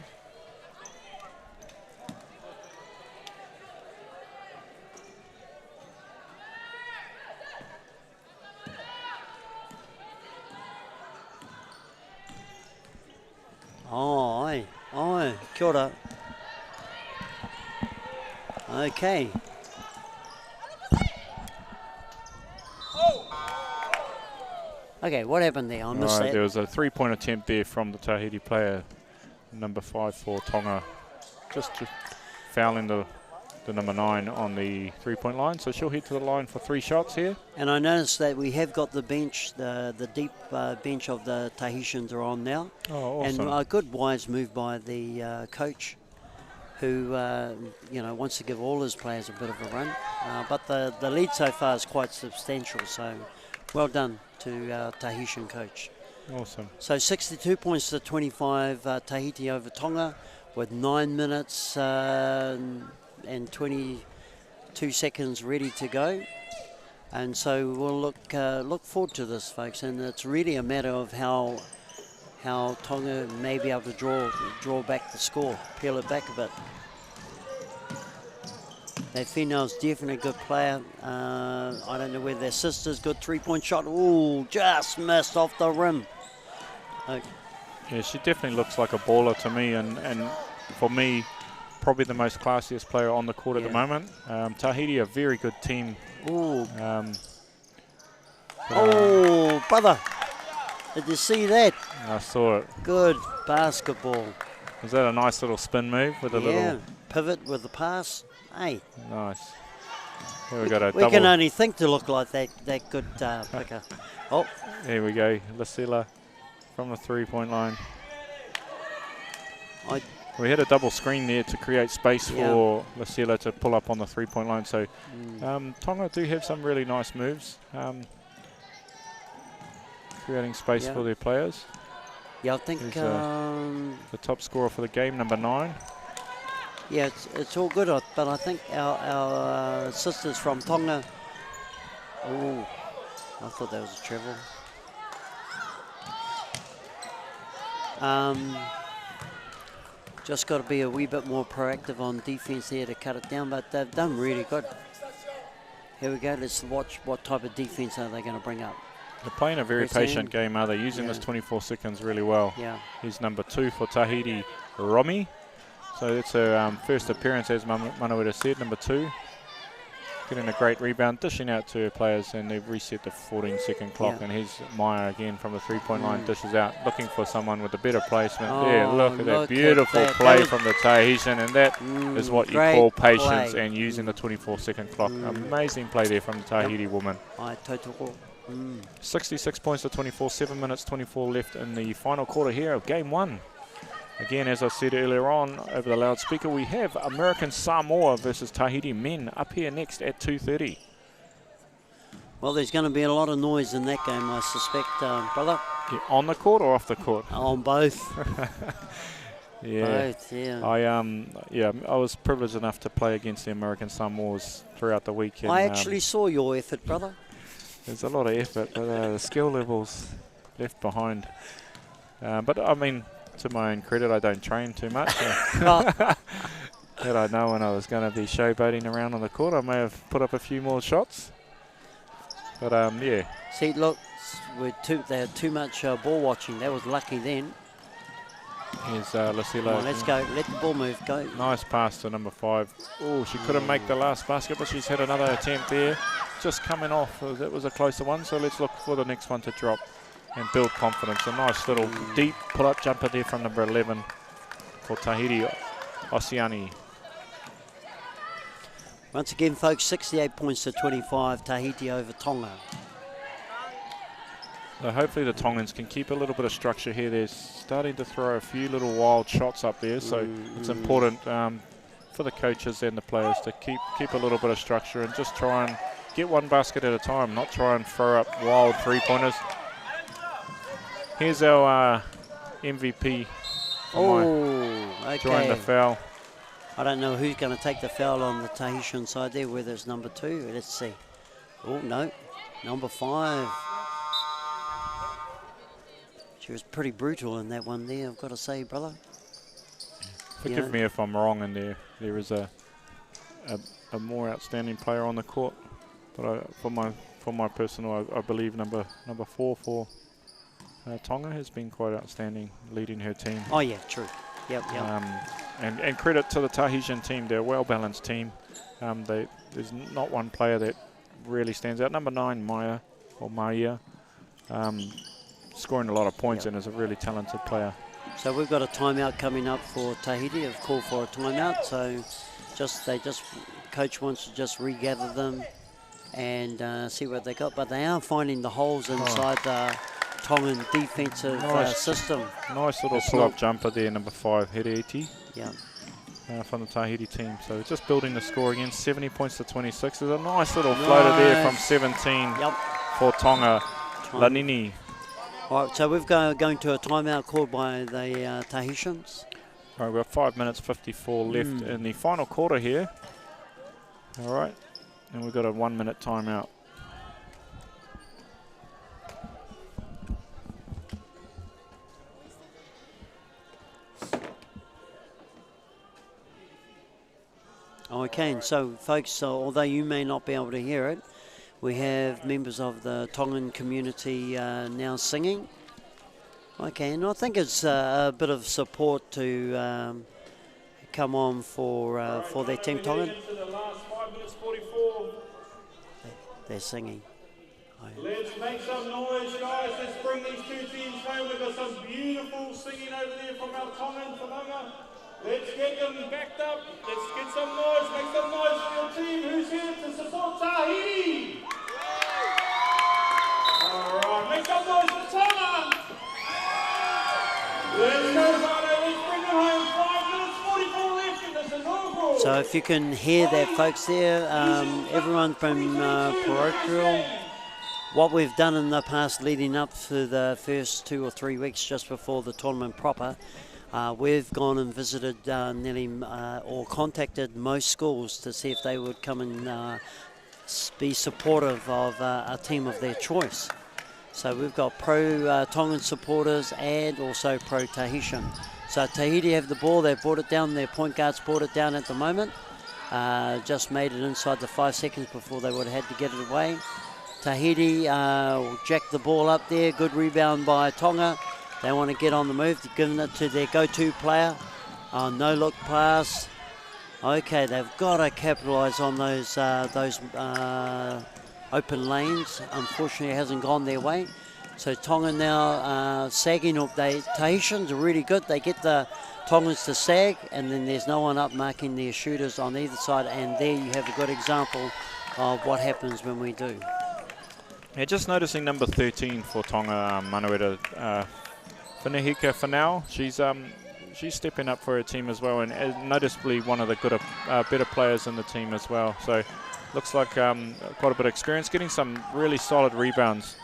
Oh, aye, kia ora. Okay. Okay, what happened there? I missed that. There was a 3-point attempt there from the Tahiti player, number 5 for Tonga, just fouling the number 9 on the 3-point line. So she'll head to the line for 3 shots here. And I noticed that we have got the bench, the deep bench of the Tahitians are on now. Oh, awesome. And a good wise move by the coach, who you know, wants to give all his players a bit of a run. But the lead so far is quite substantial, so well done to our Tahitian coach. Awesome. So 62 points to 25, Tahiti over Tonga, with 9 minutes and 22 seconds ready to go. And so we'll look forward to this, folks. And it's really a matter of how Tonga may be able to draw back the score, peel it back a bit. That female's definitely a good player. I don't know whether their sister's good 3-point shot. Ooh, just missed off the rim. Okay. Yeah, she definitely looks like a baller to me, and for me, probably the most classiest player on the court at the moment. Tahiti, a very good team. Ooh. Oh, brother. Did you see that? I saw it. Good basketball. Was that a nice little spin move with a little pivot with the pass? Hey. Nice. Here we got a We double. can only think to look like that good picker. Oh. Here we go. Lasilla from the 3-point line. We had a double screen there to create space for Lasilla to pull up on the 3-point line. So Tonga do have some really nice moves, creating space for their players. Yeah, I think the top scorer for the game, number 9. Yeah, it's all good, but I think our sisters from Tonga. Oh, I thought that was a treble. Just got to be a wee bit more proactive on defense here to cut it down, but they've done really good. Here we go. Let's watch what type of defense are they going to bring up. They're playing a very patient game, are they? Using this 24 seconds really well. Yeah. He's number 2 for Tahiti, Romy. So it's her first appearance, as Manuela said, number 2. Getting a great rebound, dishing out to her players, and they've reset the 14-second clock. And here's Maya again from the 3-point line, dishes out, looking for someone with a better placement. Look at that beautiful play from the Tahitian, and that is what you call patience and using the 24-second clock. Amazing play there from the Tahiti woman. 66 points to 24, 7 minutes 24 left in the final quarter here of game 1. Again, as I said earlier on over the loudspeaker, we have American Samoa versus Tahiti men up here next at 2:30. Well, there's going to be a lot of noise in that game, I suspect, brother. Yeah, on the court or off the court? On both. Both, I was privileged enough to play against the American Samoas throughout the weekend. I actually saw your effort, brother. There's a lot of effort, but the skill levels left behind. But I mean, to my own credit, I don't train too much. That I know when I was going to be showboating around on the court, I may have put up a few more shots. But yeah. See, look, they had too much ball watching. That was lucky then. Here's Lasilla. Let's go. Let the ball move. Go. Nice pass to number 5. Oh, she couldn't make the last basket, but she's had another attempt there. Just coming off. That was a closer one, so let's look for the next one to drop and build confidence. A nice little deep pull-up jumper there from number 11 for Tahiti, Oceani. Once again, folks, 68 points to 25, Tahiti over Tonga. So hopefully the Tongans can keep a little bit of structure here. They're starting to throw a few little wild shots up there, so it's important for the coaches and the players to keep a little bit of structure and just try and get one basket at a time, not try and throw up wild 3-pointers. Here's our MVP. Drawing the foul. I don't know who's going to take the foul on the Tahitian side there, whether it's number 2. Let's see. Oh, no. Number 5. She was pretty brutal in that one there, I've got to say, brother. Forgive me if I'm wrong, and there is a more outstanding player on the court. But for my personal, I believe number 4 for Tonga has been quite outstanding, leading her team. Oh yeah, true. Yep. And credit to the Tahitian team. They're a well-balanced team. There's not one player that really stands out. Number 9, Maya, scoring a lot of points and is a really talented player. So we've got a timeout coming up for Tahiti. I've called for a timeout. So coach wants to just regather them and see what they got. But they are finding the holes inside the Tongan defensive system. Nice little pull-up jumper there, number 5, Hereiti. Yeah. From the Tahiti team. So just building the score again, 70 points to 26. There's a nice little floater there from 17 for Tonga. Lanini. All right, so we've going to a timeout called by the Tahitians. All right, we've got 5 minutes 54 left in the final quarter here. All right, and we've got a 1-minute timeout. Okay, and so folks, although you may not be able to hear it, we have members of the Tongan community now singing. Okay, and I think it's a bit of support to come on for their team, Tongan. They're singing. Let's make some noise, guys. Let's bring these two teams home. We've got some beautiful singing over there from our Tongan whanaunga. Let's get them backed up. Let's get some noise. Make some noise for your team. Who's here to support Tahiti? All right, make some noise for Tonga. Let's go, Rhino. Let's bring them home. 5 minutes, 44 left in this inaugural. So if you can hear that, folks, there, everyone from parochial, what we've done in the past leading up to the first 2 or 3 weeks just before the tournament proper, we've gone and visited nearly or contacted most schools to see if they would come and be supportive of a team of their choice. So we've got pro Tongan supporters and also pro Tahitian. So Tahiti have the ball, they've brought it down, their point guards brought it down at the moment. Just made it inside the 5 seconds before they would have had to get it away. Tahiti jacked the ball up there, good rebound by Tonga. They want to get on the move, they're giving it to their go-to player. No look pass. Okay, they've got to capitalise on those open lanes. Unfortunately, it hasn't gone their way. So Tonga now sagging up. Tahitians are really good. They get the Tongans to sag, and then there's no one up marking their shooters on either side. And there you have a good example of what happens when we do. Yeah, just noticing number 13 for Tonga, Manueta Whanahika for now. She's stepping up for her team as well, and noticeably one of the better players in the team as well. So looks like quite a bit of experience, getting some really solid rebounds.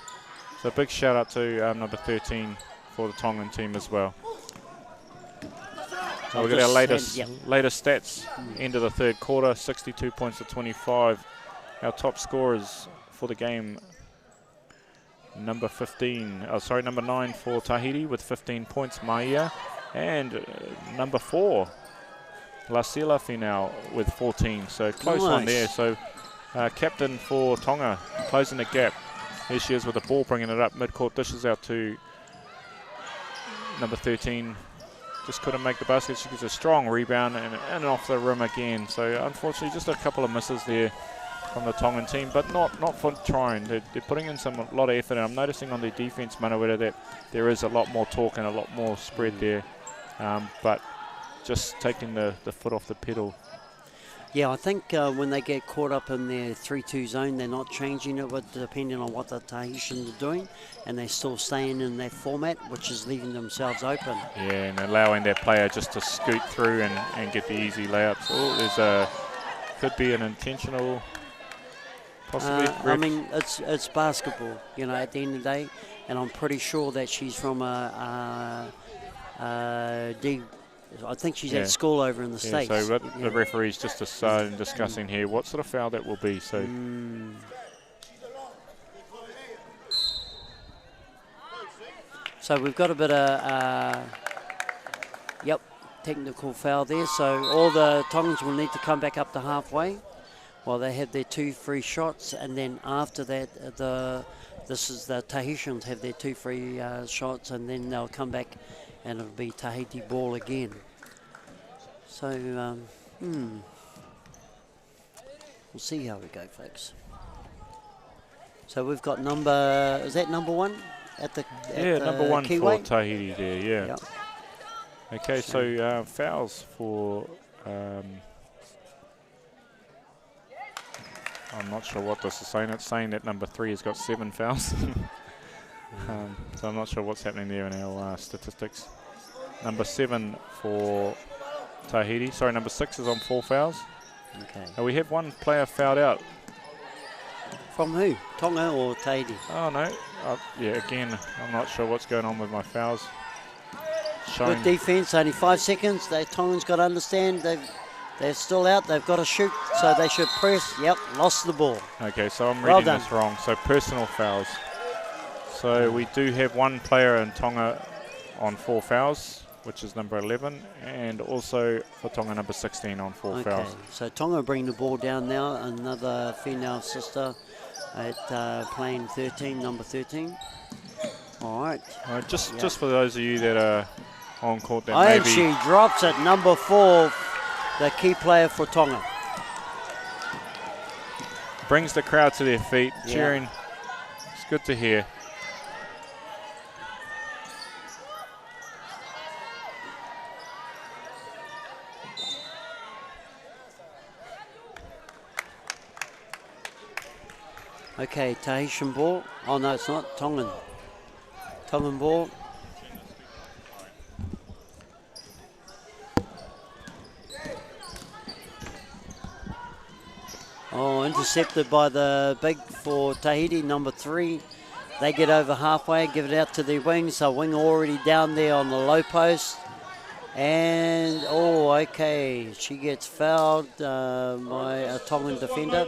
So big shout out to number 13 for the Tongan team as well. So we've got our latest stats. End of the third quarter, 62 points to 25. Our top scorers for the game, number 9 for Tahiti with 15 points, Maia, and number 4, La Sela Finau with 14. So close one there. So captain for Tonga closing the gap. Here she is with the ball, bringing it up midcourt, dishes out to number 13. Just couldn't make the basket. She gets a strong rebound and off the rim again. So unfortunately, just a couple of misses there from the Tongan team, but not for trying. They're putting in a lot of effort, and I'm noticing on their defense, Manueta, that there is a lot more talk and a lot more spread there, but just taking the foot off the pedal. Yeah, I think when they get caught up in their 3-2 zone, they're not changing it depending on what the Tahitians are doing, and they're still staying in that format, which is leaving themselves open. Yeah, and allowing that player just to scoot through and get the easy layups. Oh, could be an intentional. Possibly. I mean, it's basketball, you know, at the end of the day, and I'm pretty sure that she's from I think she's at school over in the States. So the referee's just discussing here what sort of foul that will be. So. So we've got a bit of, technical foul there. So all the Tongans will need to come back up to halfway while they have their 2 free shots, and then after that, the Tahitians have their 2 free shots, and then they'll come back and it'll be Tahiti ball again. So, we'll see how we go, folks. So we've got is that number 1 at the number 1 Kiwi? for Tahiti there, yeah. Yep. Okay, so fouls for, I'm not sure what this is saying. It's saying that number 3 has got 7 fouls. So I'm not sure what's happening there in our statistics. Number 7 for Tahiti. Sorry, number 6 is on 4 fouls. Okay. We have 1 player fouled out. From who? Tonga or Tahiti? Oh, no. Again, I'm not sure what's going on with my fouls. Good defense, only 5 seconds. The Tongans got to understand they're still out. They've got to shoot, so they should press. Yep, lost the ball. Okay, so I'm reading this wrong. So personal fouls. So we do have 1 player in Tonga on 4 fouls, which is number 11, and also for Tonga number 16 on 4 fouls. So Tonga bring the ball down now. Another female sister at playing 13, number 13. All right. Just for those of you that are on court, that she drops it, number 4, the key player for Tonga. Brings the crowd to their feet, cheering good to hear. Okay, Tahitian ball. Oh no, it's not. Tongan. Tongan ball. Oh, intercepted by the big for Tahiti, number 3. They get over halfway, give it out to their wing. So wing already down there on the low post. And, oh, okay, she gets fouled by a Tongan defender.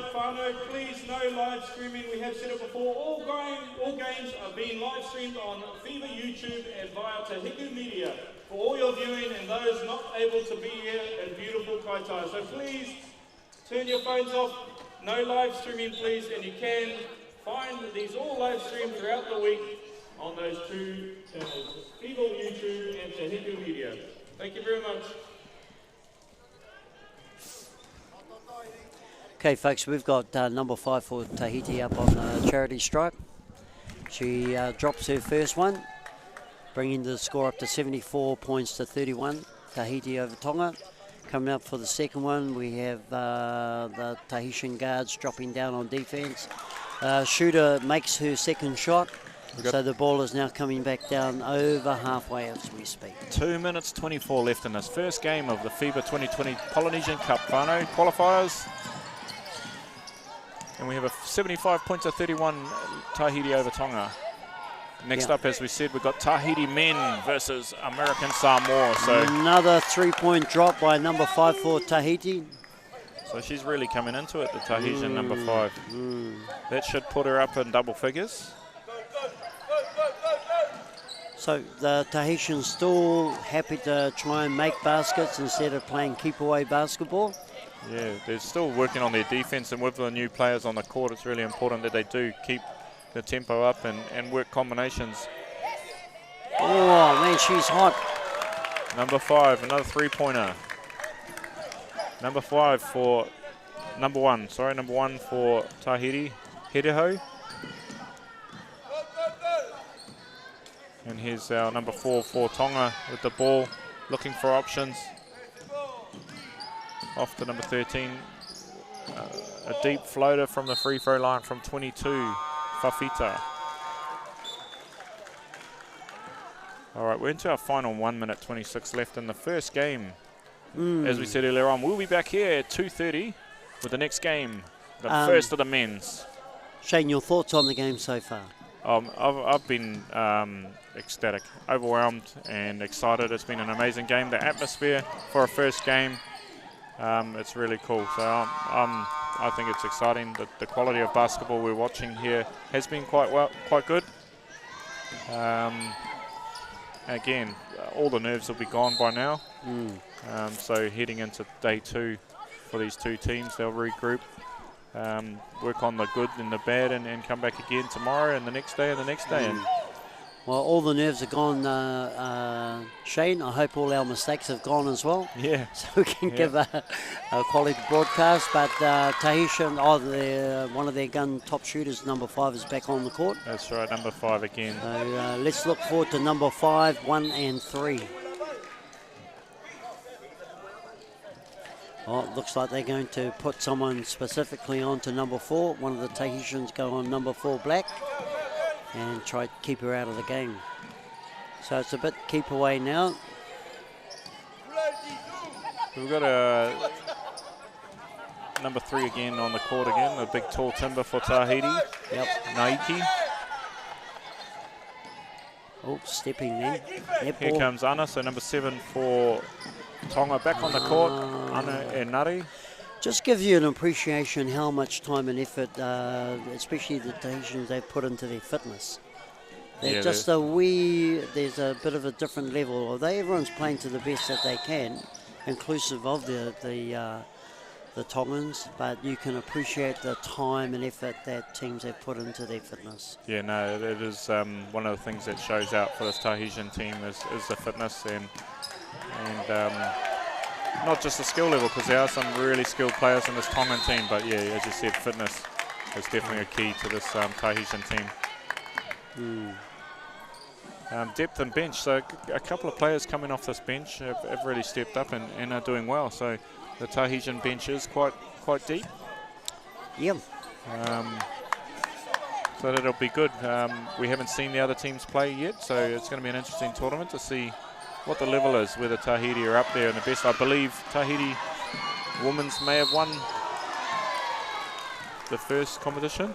Please, no live streaming. We have said it before. All games are being live streamed on FIBA YouTube and via Tahiti Media for all your viewing and those not able to be here in beautiful Kaitai. So please turn your phones off. No live streaming, please, and you can find these all live streamed throughout the week on those 2 channels, FIBA YouTube and Tahiti Media. Thank you very much. Okay, folks, we've got number 5 for Tahiti up on the charity stripe. She drops her first one, bringing the score up to 74 points to 31. Tahiti over Tonga. Coming up for the second one, we have the Tahitian guards dropping down on defense. Shooter makes her second shot. So the ball is now coming back down over halfway as we speak. 2 minutes 24 left in this first game of the FIBA 2020 Polynesian Cup whānau qualifiers. And we have a 75 points to 31 Tahiti over Tonga. Next up, as we said, we've got Tahiti men versus American Samoa. So another 3-point drop by number 5 for Tahiti. So she's really coming into it, the Tahitian number 5. That should put her up in double figures. So the Tahitians still happy to try and make baskets instead of playing keep away basketball. Yeah, they're still working on their defense, and with the new players on the court, it's really important that they do keep the tempo up and work combinations. Oh man, she's hot. Number 5, another 3-pointer. Number 5 for number 1 for Tahiti, Hereho. And here's our number 4 for Tonga with the ball, looking for options. Off to number 13. A deep floater from the free throw line from 22, Fafita. All right, we're into our final 1 minute 26 left in the first game. As we said earlier on, we'll be back here at 2:30 with the next game, the first of the men's. Shane, your thoughts on the game so far? I've been ecstatic, overwhelmed and excited. It's been an amazing game. The atmosphere for a first game, it's really cool. So I think it's exciting. The quality of basketball we're watching here has been quite good. Again, all the nerves will be gone by now. So heading into day 2 for these two teams, they'll regroup, work on the good and the bad, and come back again tomorrow and the next day and the next day. And well, all the nerves are gone, Shane. I hope all our mistakes have gone as well. Yeah. So we can give a quality broadcast. But Tahitian, one of their gun top shooters, number 5, is back on the court. That's right, number 5 again. So let's look forward to number 5, 1 and 3. Oh, it looks like they're going to put someone specifically onto number 4. One of the Tahitians go on number 4, Black, and try to keep her out of the game. So it's a bit keep away now. We've got a number 3 again on the court again, a big tall timber for Tahiti. Yep. Naiki. Oh, stepping there. Here comes Ana, so number 7 for Tonga back on the court. Ana and Nari. Just give you an appreciation how much time and effort, especially the Tahitians, they've put into their fitness. They're just there's a bit of a different level. Although everyone's playing to the best that they can, inclusive of the Tongans, but you can appreciate the time and effort that teams have put into their fitness. Yeah, no, it is one of the things that shows out for this Tahitian team is the fitness and not just the skill level, because there are some really skilled players in this Tongan team, but yeah, as you said, fitness is definitely a key to this Tahitian team. Depth and bench, so a couple of players coming off this bench have really stepped up and are doing well. So the Tahitian bench is quite deep. Yep. So that'll be good. We haven't seen the other teams play yet, so it's going to be an interesting tournament to see what the level is, whether Tahiti are up there in the best. I believe Tahiti women's may have won the first competition.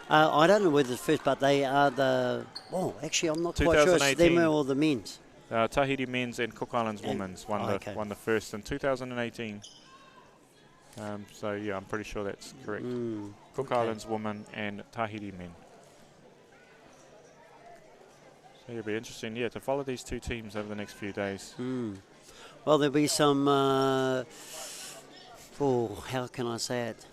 I don't know whether the first, but they are the... Oh, actually, I'm not quite sure. It's them or the men's. Tahiti men's and Cook Islands women's won the first in 2018. So, yeah, I'm pretty sure that's correct. Cook Islands women and Tahiti men. So it'll be interesting, to follow these two teams over the next few days. Well, there'll be some... how can I say it?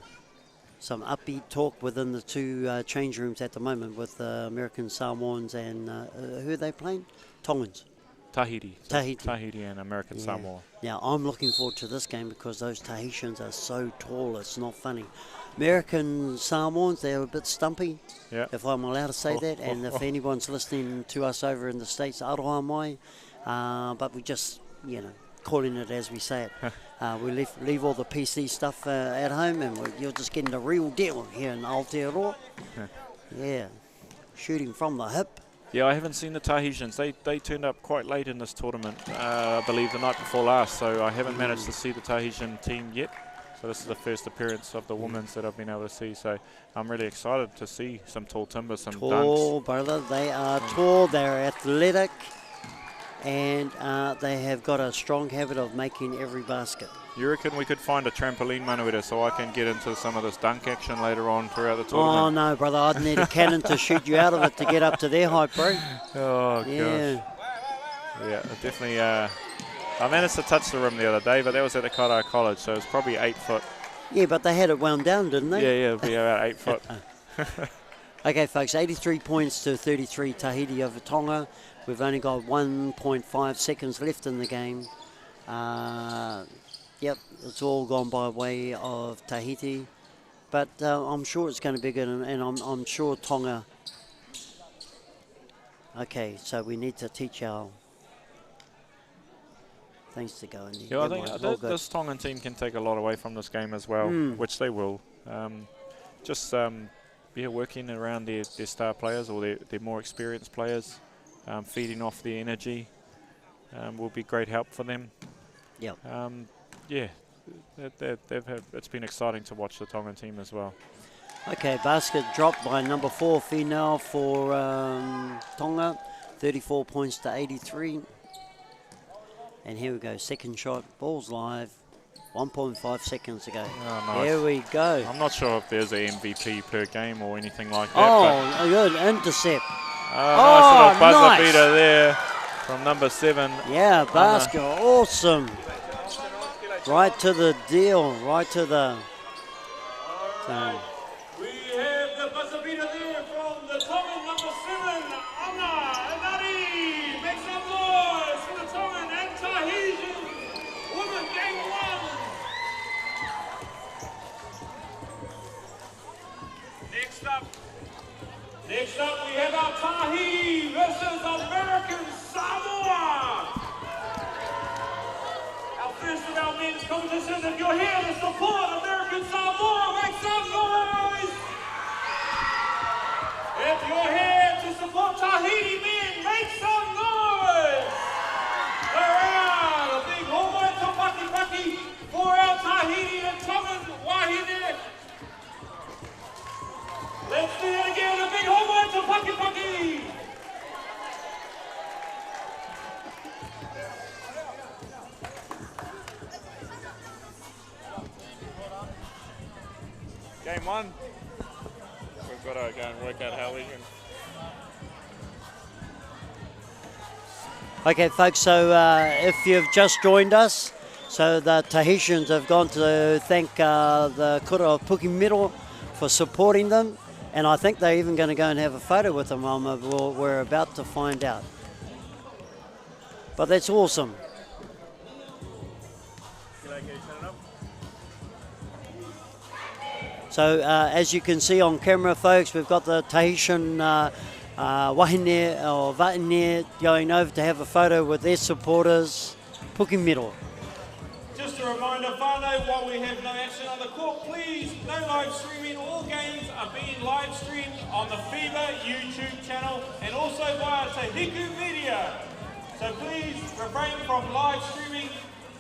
Some upbeat talk within the two change rooms at the moment with American Samoans and who are they playing? Tongans. Tahiti. So Tahiti. Tahiti and American Samoa. Now, I'm looking forward to this game because those Tahitians are so tall, it's not funny. American Samoans, they're a bit stumpy, if I'm allowed to say that. And if anyone's listening to us over in the States, aroha mai. But we just, calling it as we say it. We leave all the PC stuff at home, and you're just getting the real deal here in Aotearoa. Shooting from the hip. Yeah, I haven't seen the Tahitians. They turned up quite late in this tournament, I believe the night before last, so I haven't managed to see the Tahitian team yet. So this is the first appearance of the women's that I've been able to see, so I'm really excited to see some tall timber, some dunks. Tall, brother. They are tall, they're athletic. And they have got a strong habit of making every basket. You reckon we could find a trampoline, Manueta, so I can get into some of this dunk action later on throughout the tournament? Oh, no, brother. I'd need a cannon to shoot you out of it to get up to their height, bro. Oh, gosh. Yeah, definitely. I managed to touch the rim the other day, but that was at the Kairai College, so it's probably 8 foot. Yeah, but they had it wound down, didn't they? Yeah, it'll be about 8 foot. Okay, folks, 83 points to 33 Tahiti over Tonga. We've only got 1.5 seconds left in the game. It's all gone by way of Tahiti. But I'm sure it's going to be good, and I'm sure Tonga... Okay, so we need to teach our things to go in there. Yeah, I think this Tongan team can take a lot away from this game as well, which they will. Working around their star players or their more experienced players. Feeding off their energy will be great help for them. It's been exciting to watch the Tongan team as well. Okay, basket dropped by number 4 female for Tonga, 34 points to 83. And here we go, second shot, ball's live, 1.5 seconds ago. Oh, nice. There we go. I'm not sure if there's an MVP per game or anything like that. Oh, good intercept. Nice little buzzer beater there from number 7. Yeah, basket, awesome. Right to the deal, right to the... We have the buzzer beater there from the Tongan number 7, Ana Nari. Make some noise for the Tongan and Tahitian women game 1. Next up, we have our Tahiti versus American Samoa. Our first of our men's competition. If you're here to support American Samoa, make some noise. If you're here to support Tahiti men, make some noise. Around a big homoi to paki for our Tahiti and Tongan wahine. Let's do it again, a big home run to Paki. Game 1. We've got to go and work out how we can... Okay, folks, so if you've just joined us, so the Tahitians have gone to thank the Kura of Pukimiro for supporting them. And I think they're even going to go and have a photo with them. We're about to find out. But that's awesome. So as you can see on camera, folks, we've got the Tahitian wahine or Vaine going over to have a photo with their supporters. Puki miro. Just a reminder, whānau, while we have no action on the court, please, no live streaming. All games are being live streamed on the FIBA YouTube channel and also via Tahiti Media. So please refrain from live streaming.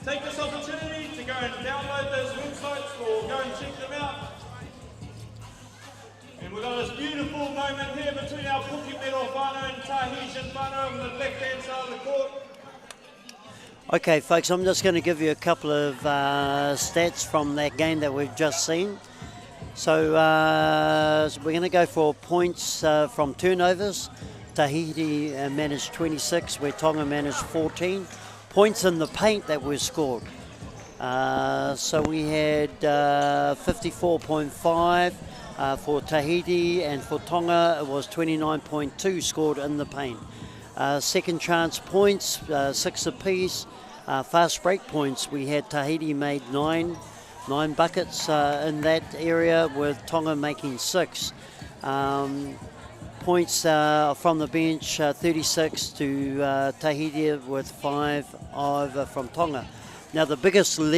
Take this opportunity to go and download those websites or go and check them out. And we've got this beautiful moment here between our Puki Mero whānau and Tahitian whānau on the left-hand side of the court. Okay, folks, I'm just going to give you a couple of stats from that game that we've just seen. So we're going to go for points from turnovers. Tahiti managed 26, where Tonga managed 14. Points in the paint that were scored. So we had 54.5 for Tahiti, and for Tonga it was 29.2 scored in the paint. Second chance points, 6 apiece. Fast break points, we had Tahiti made 9 buckets in that area, with Tonga making 6. Points from the bench, 36 to Tahiti, with 5 over from Tonga. Now the biggest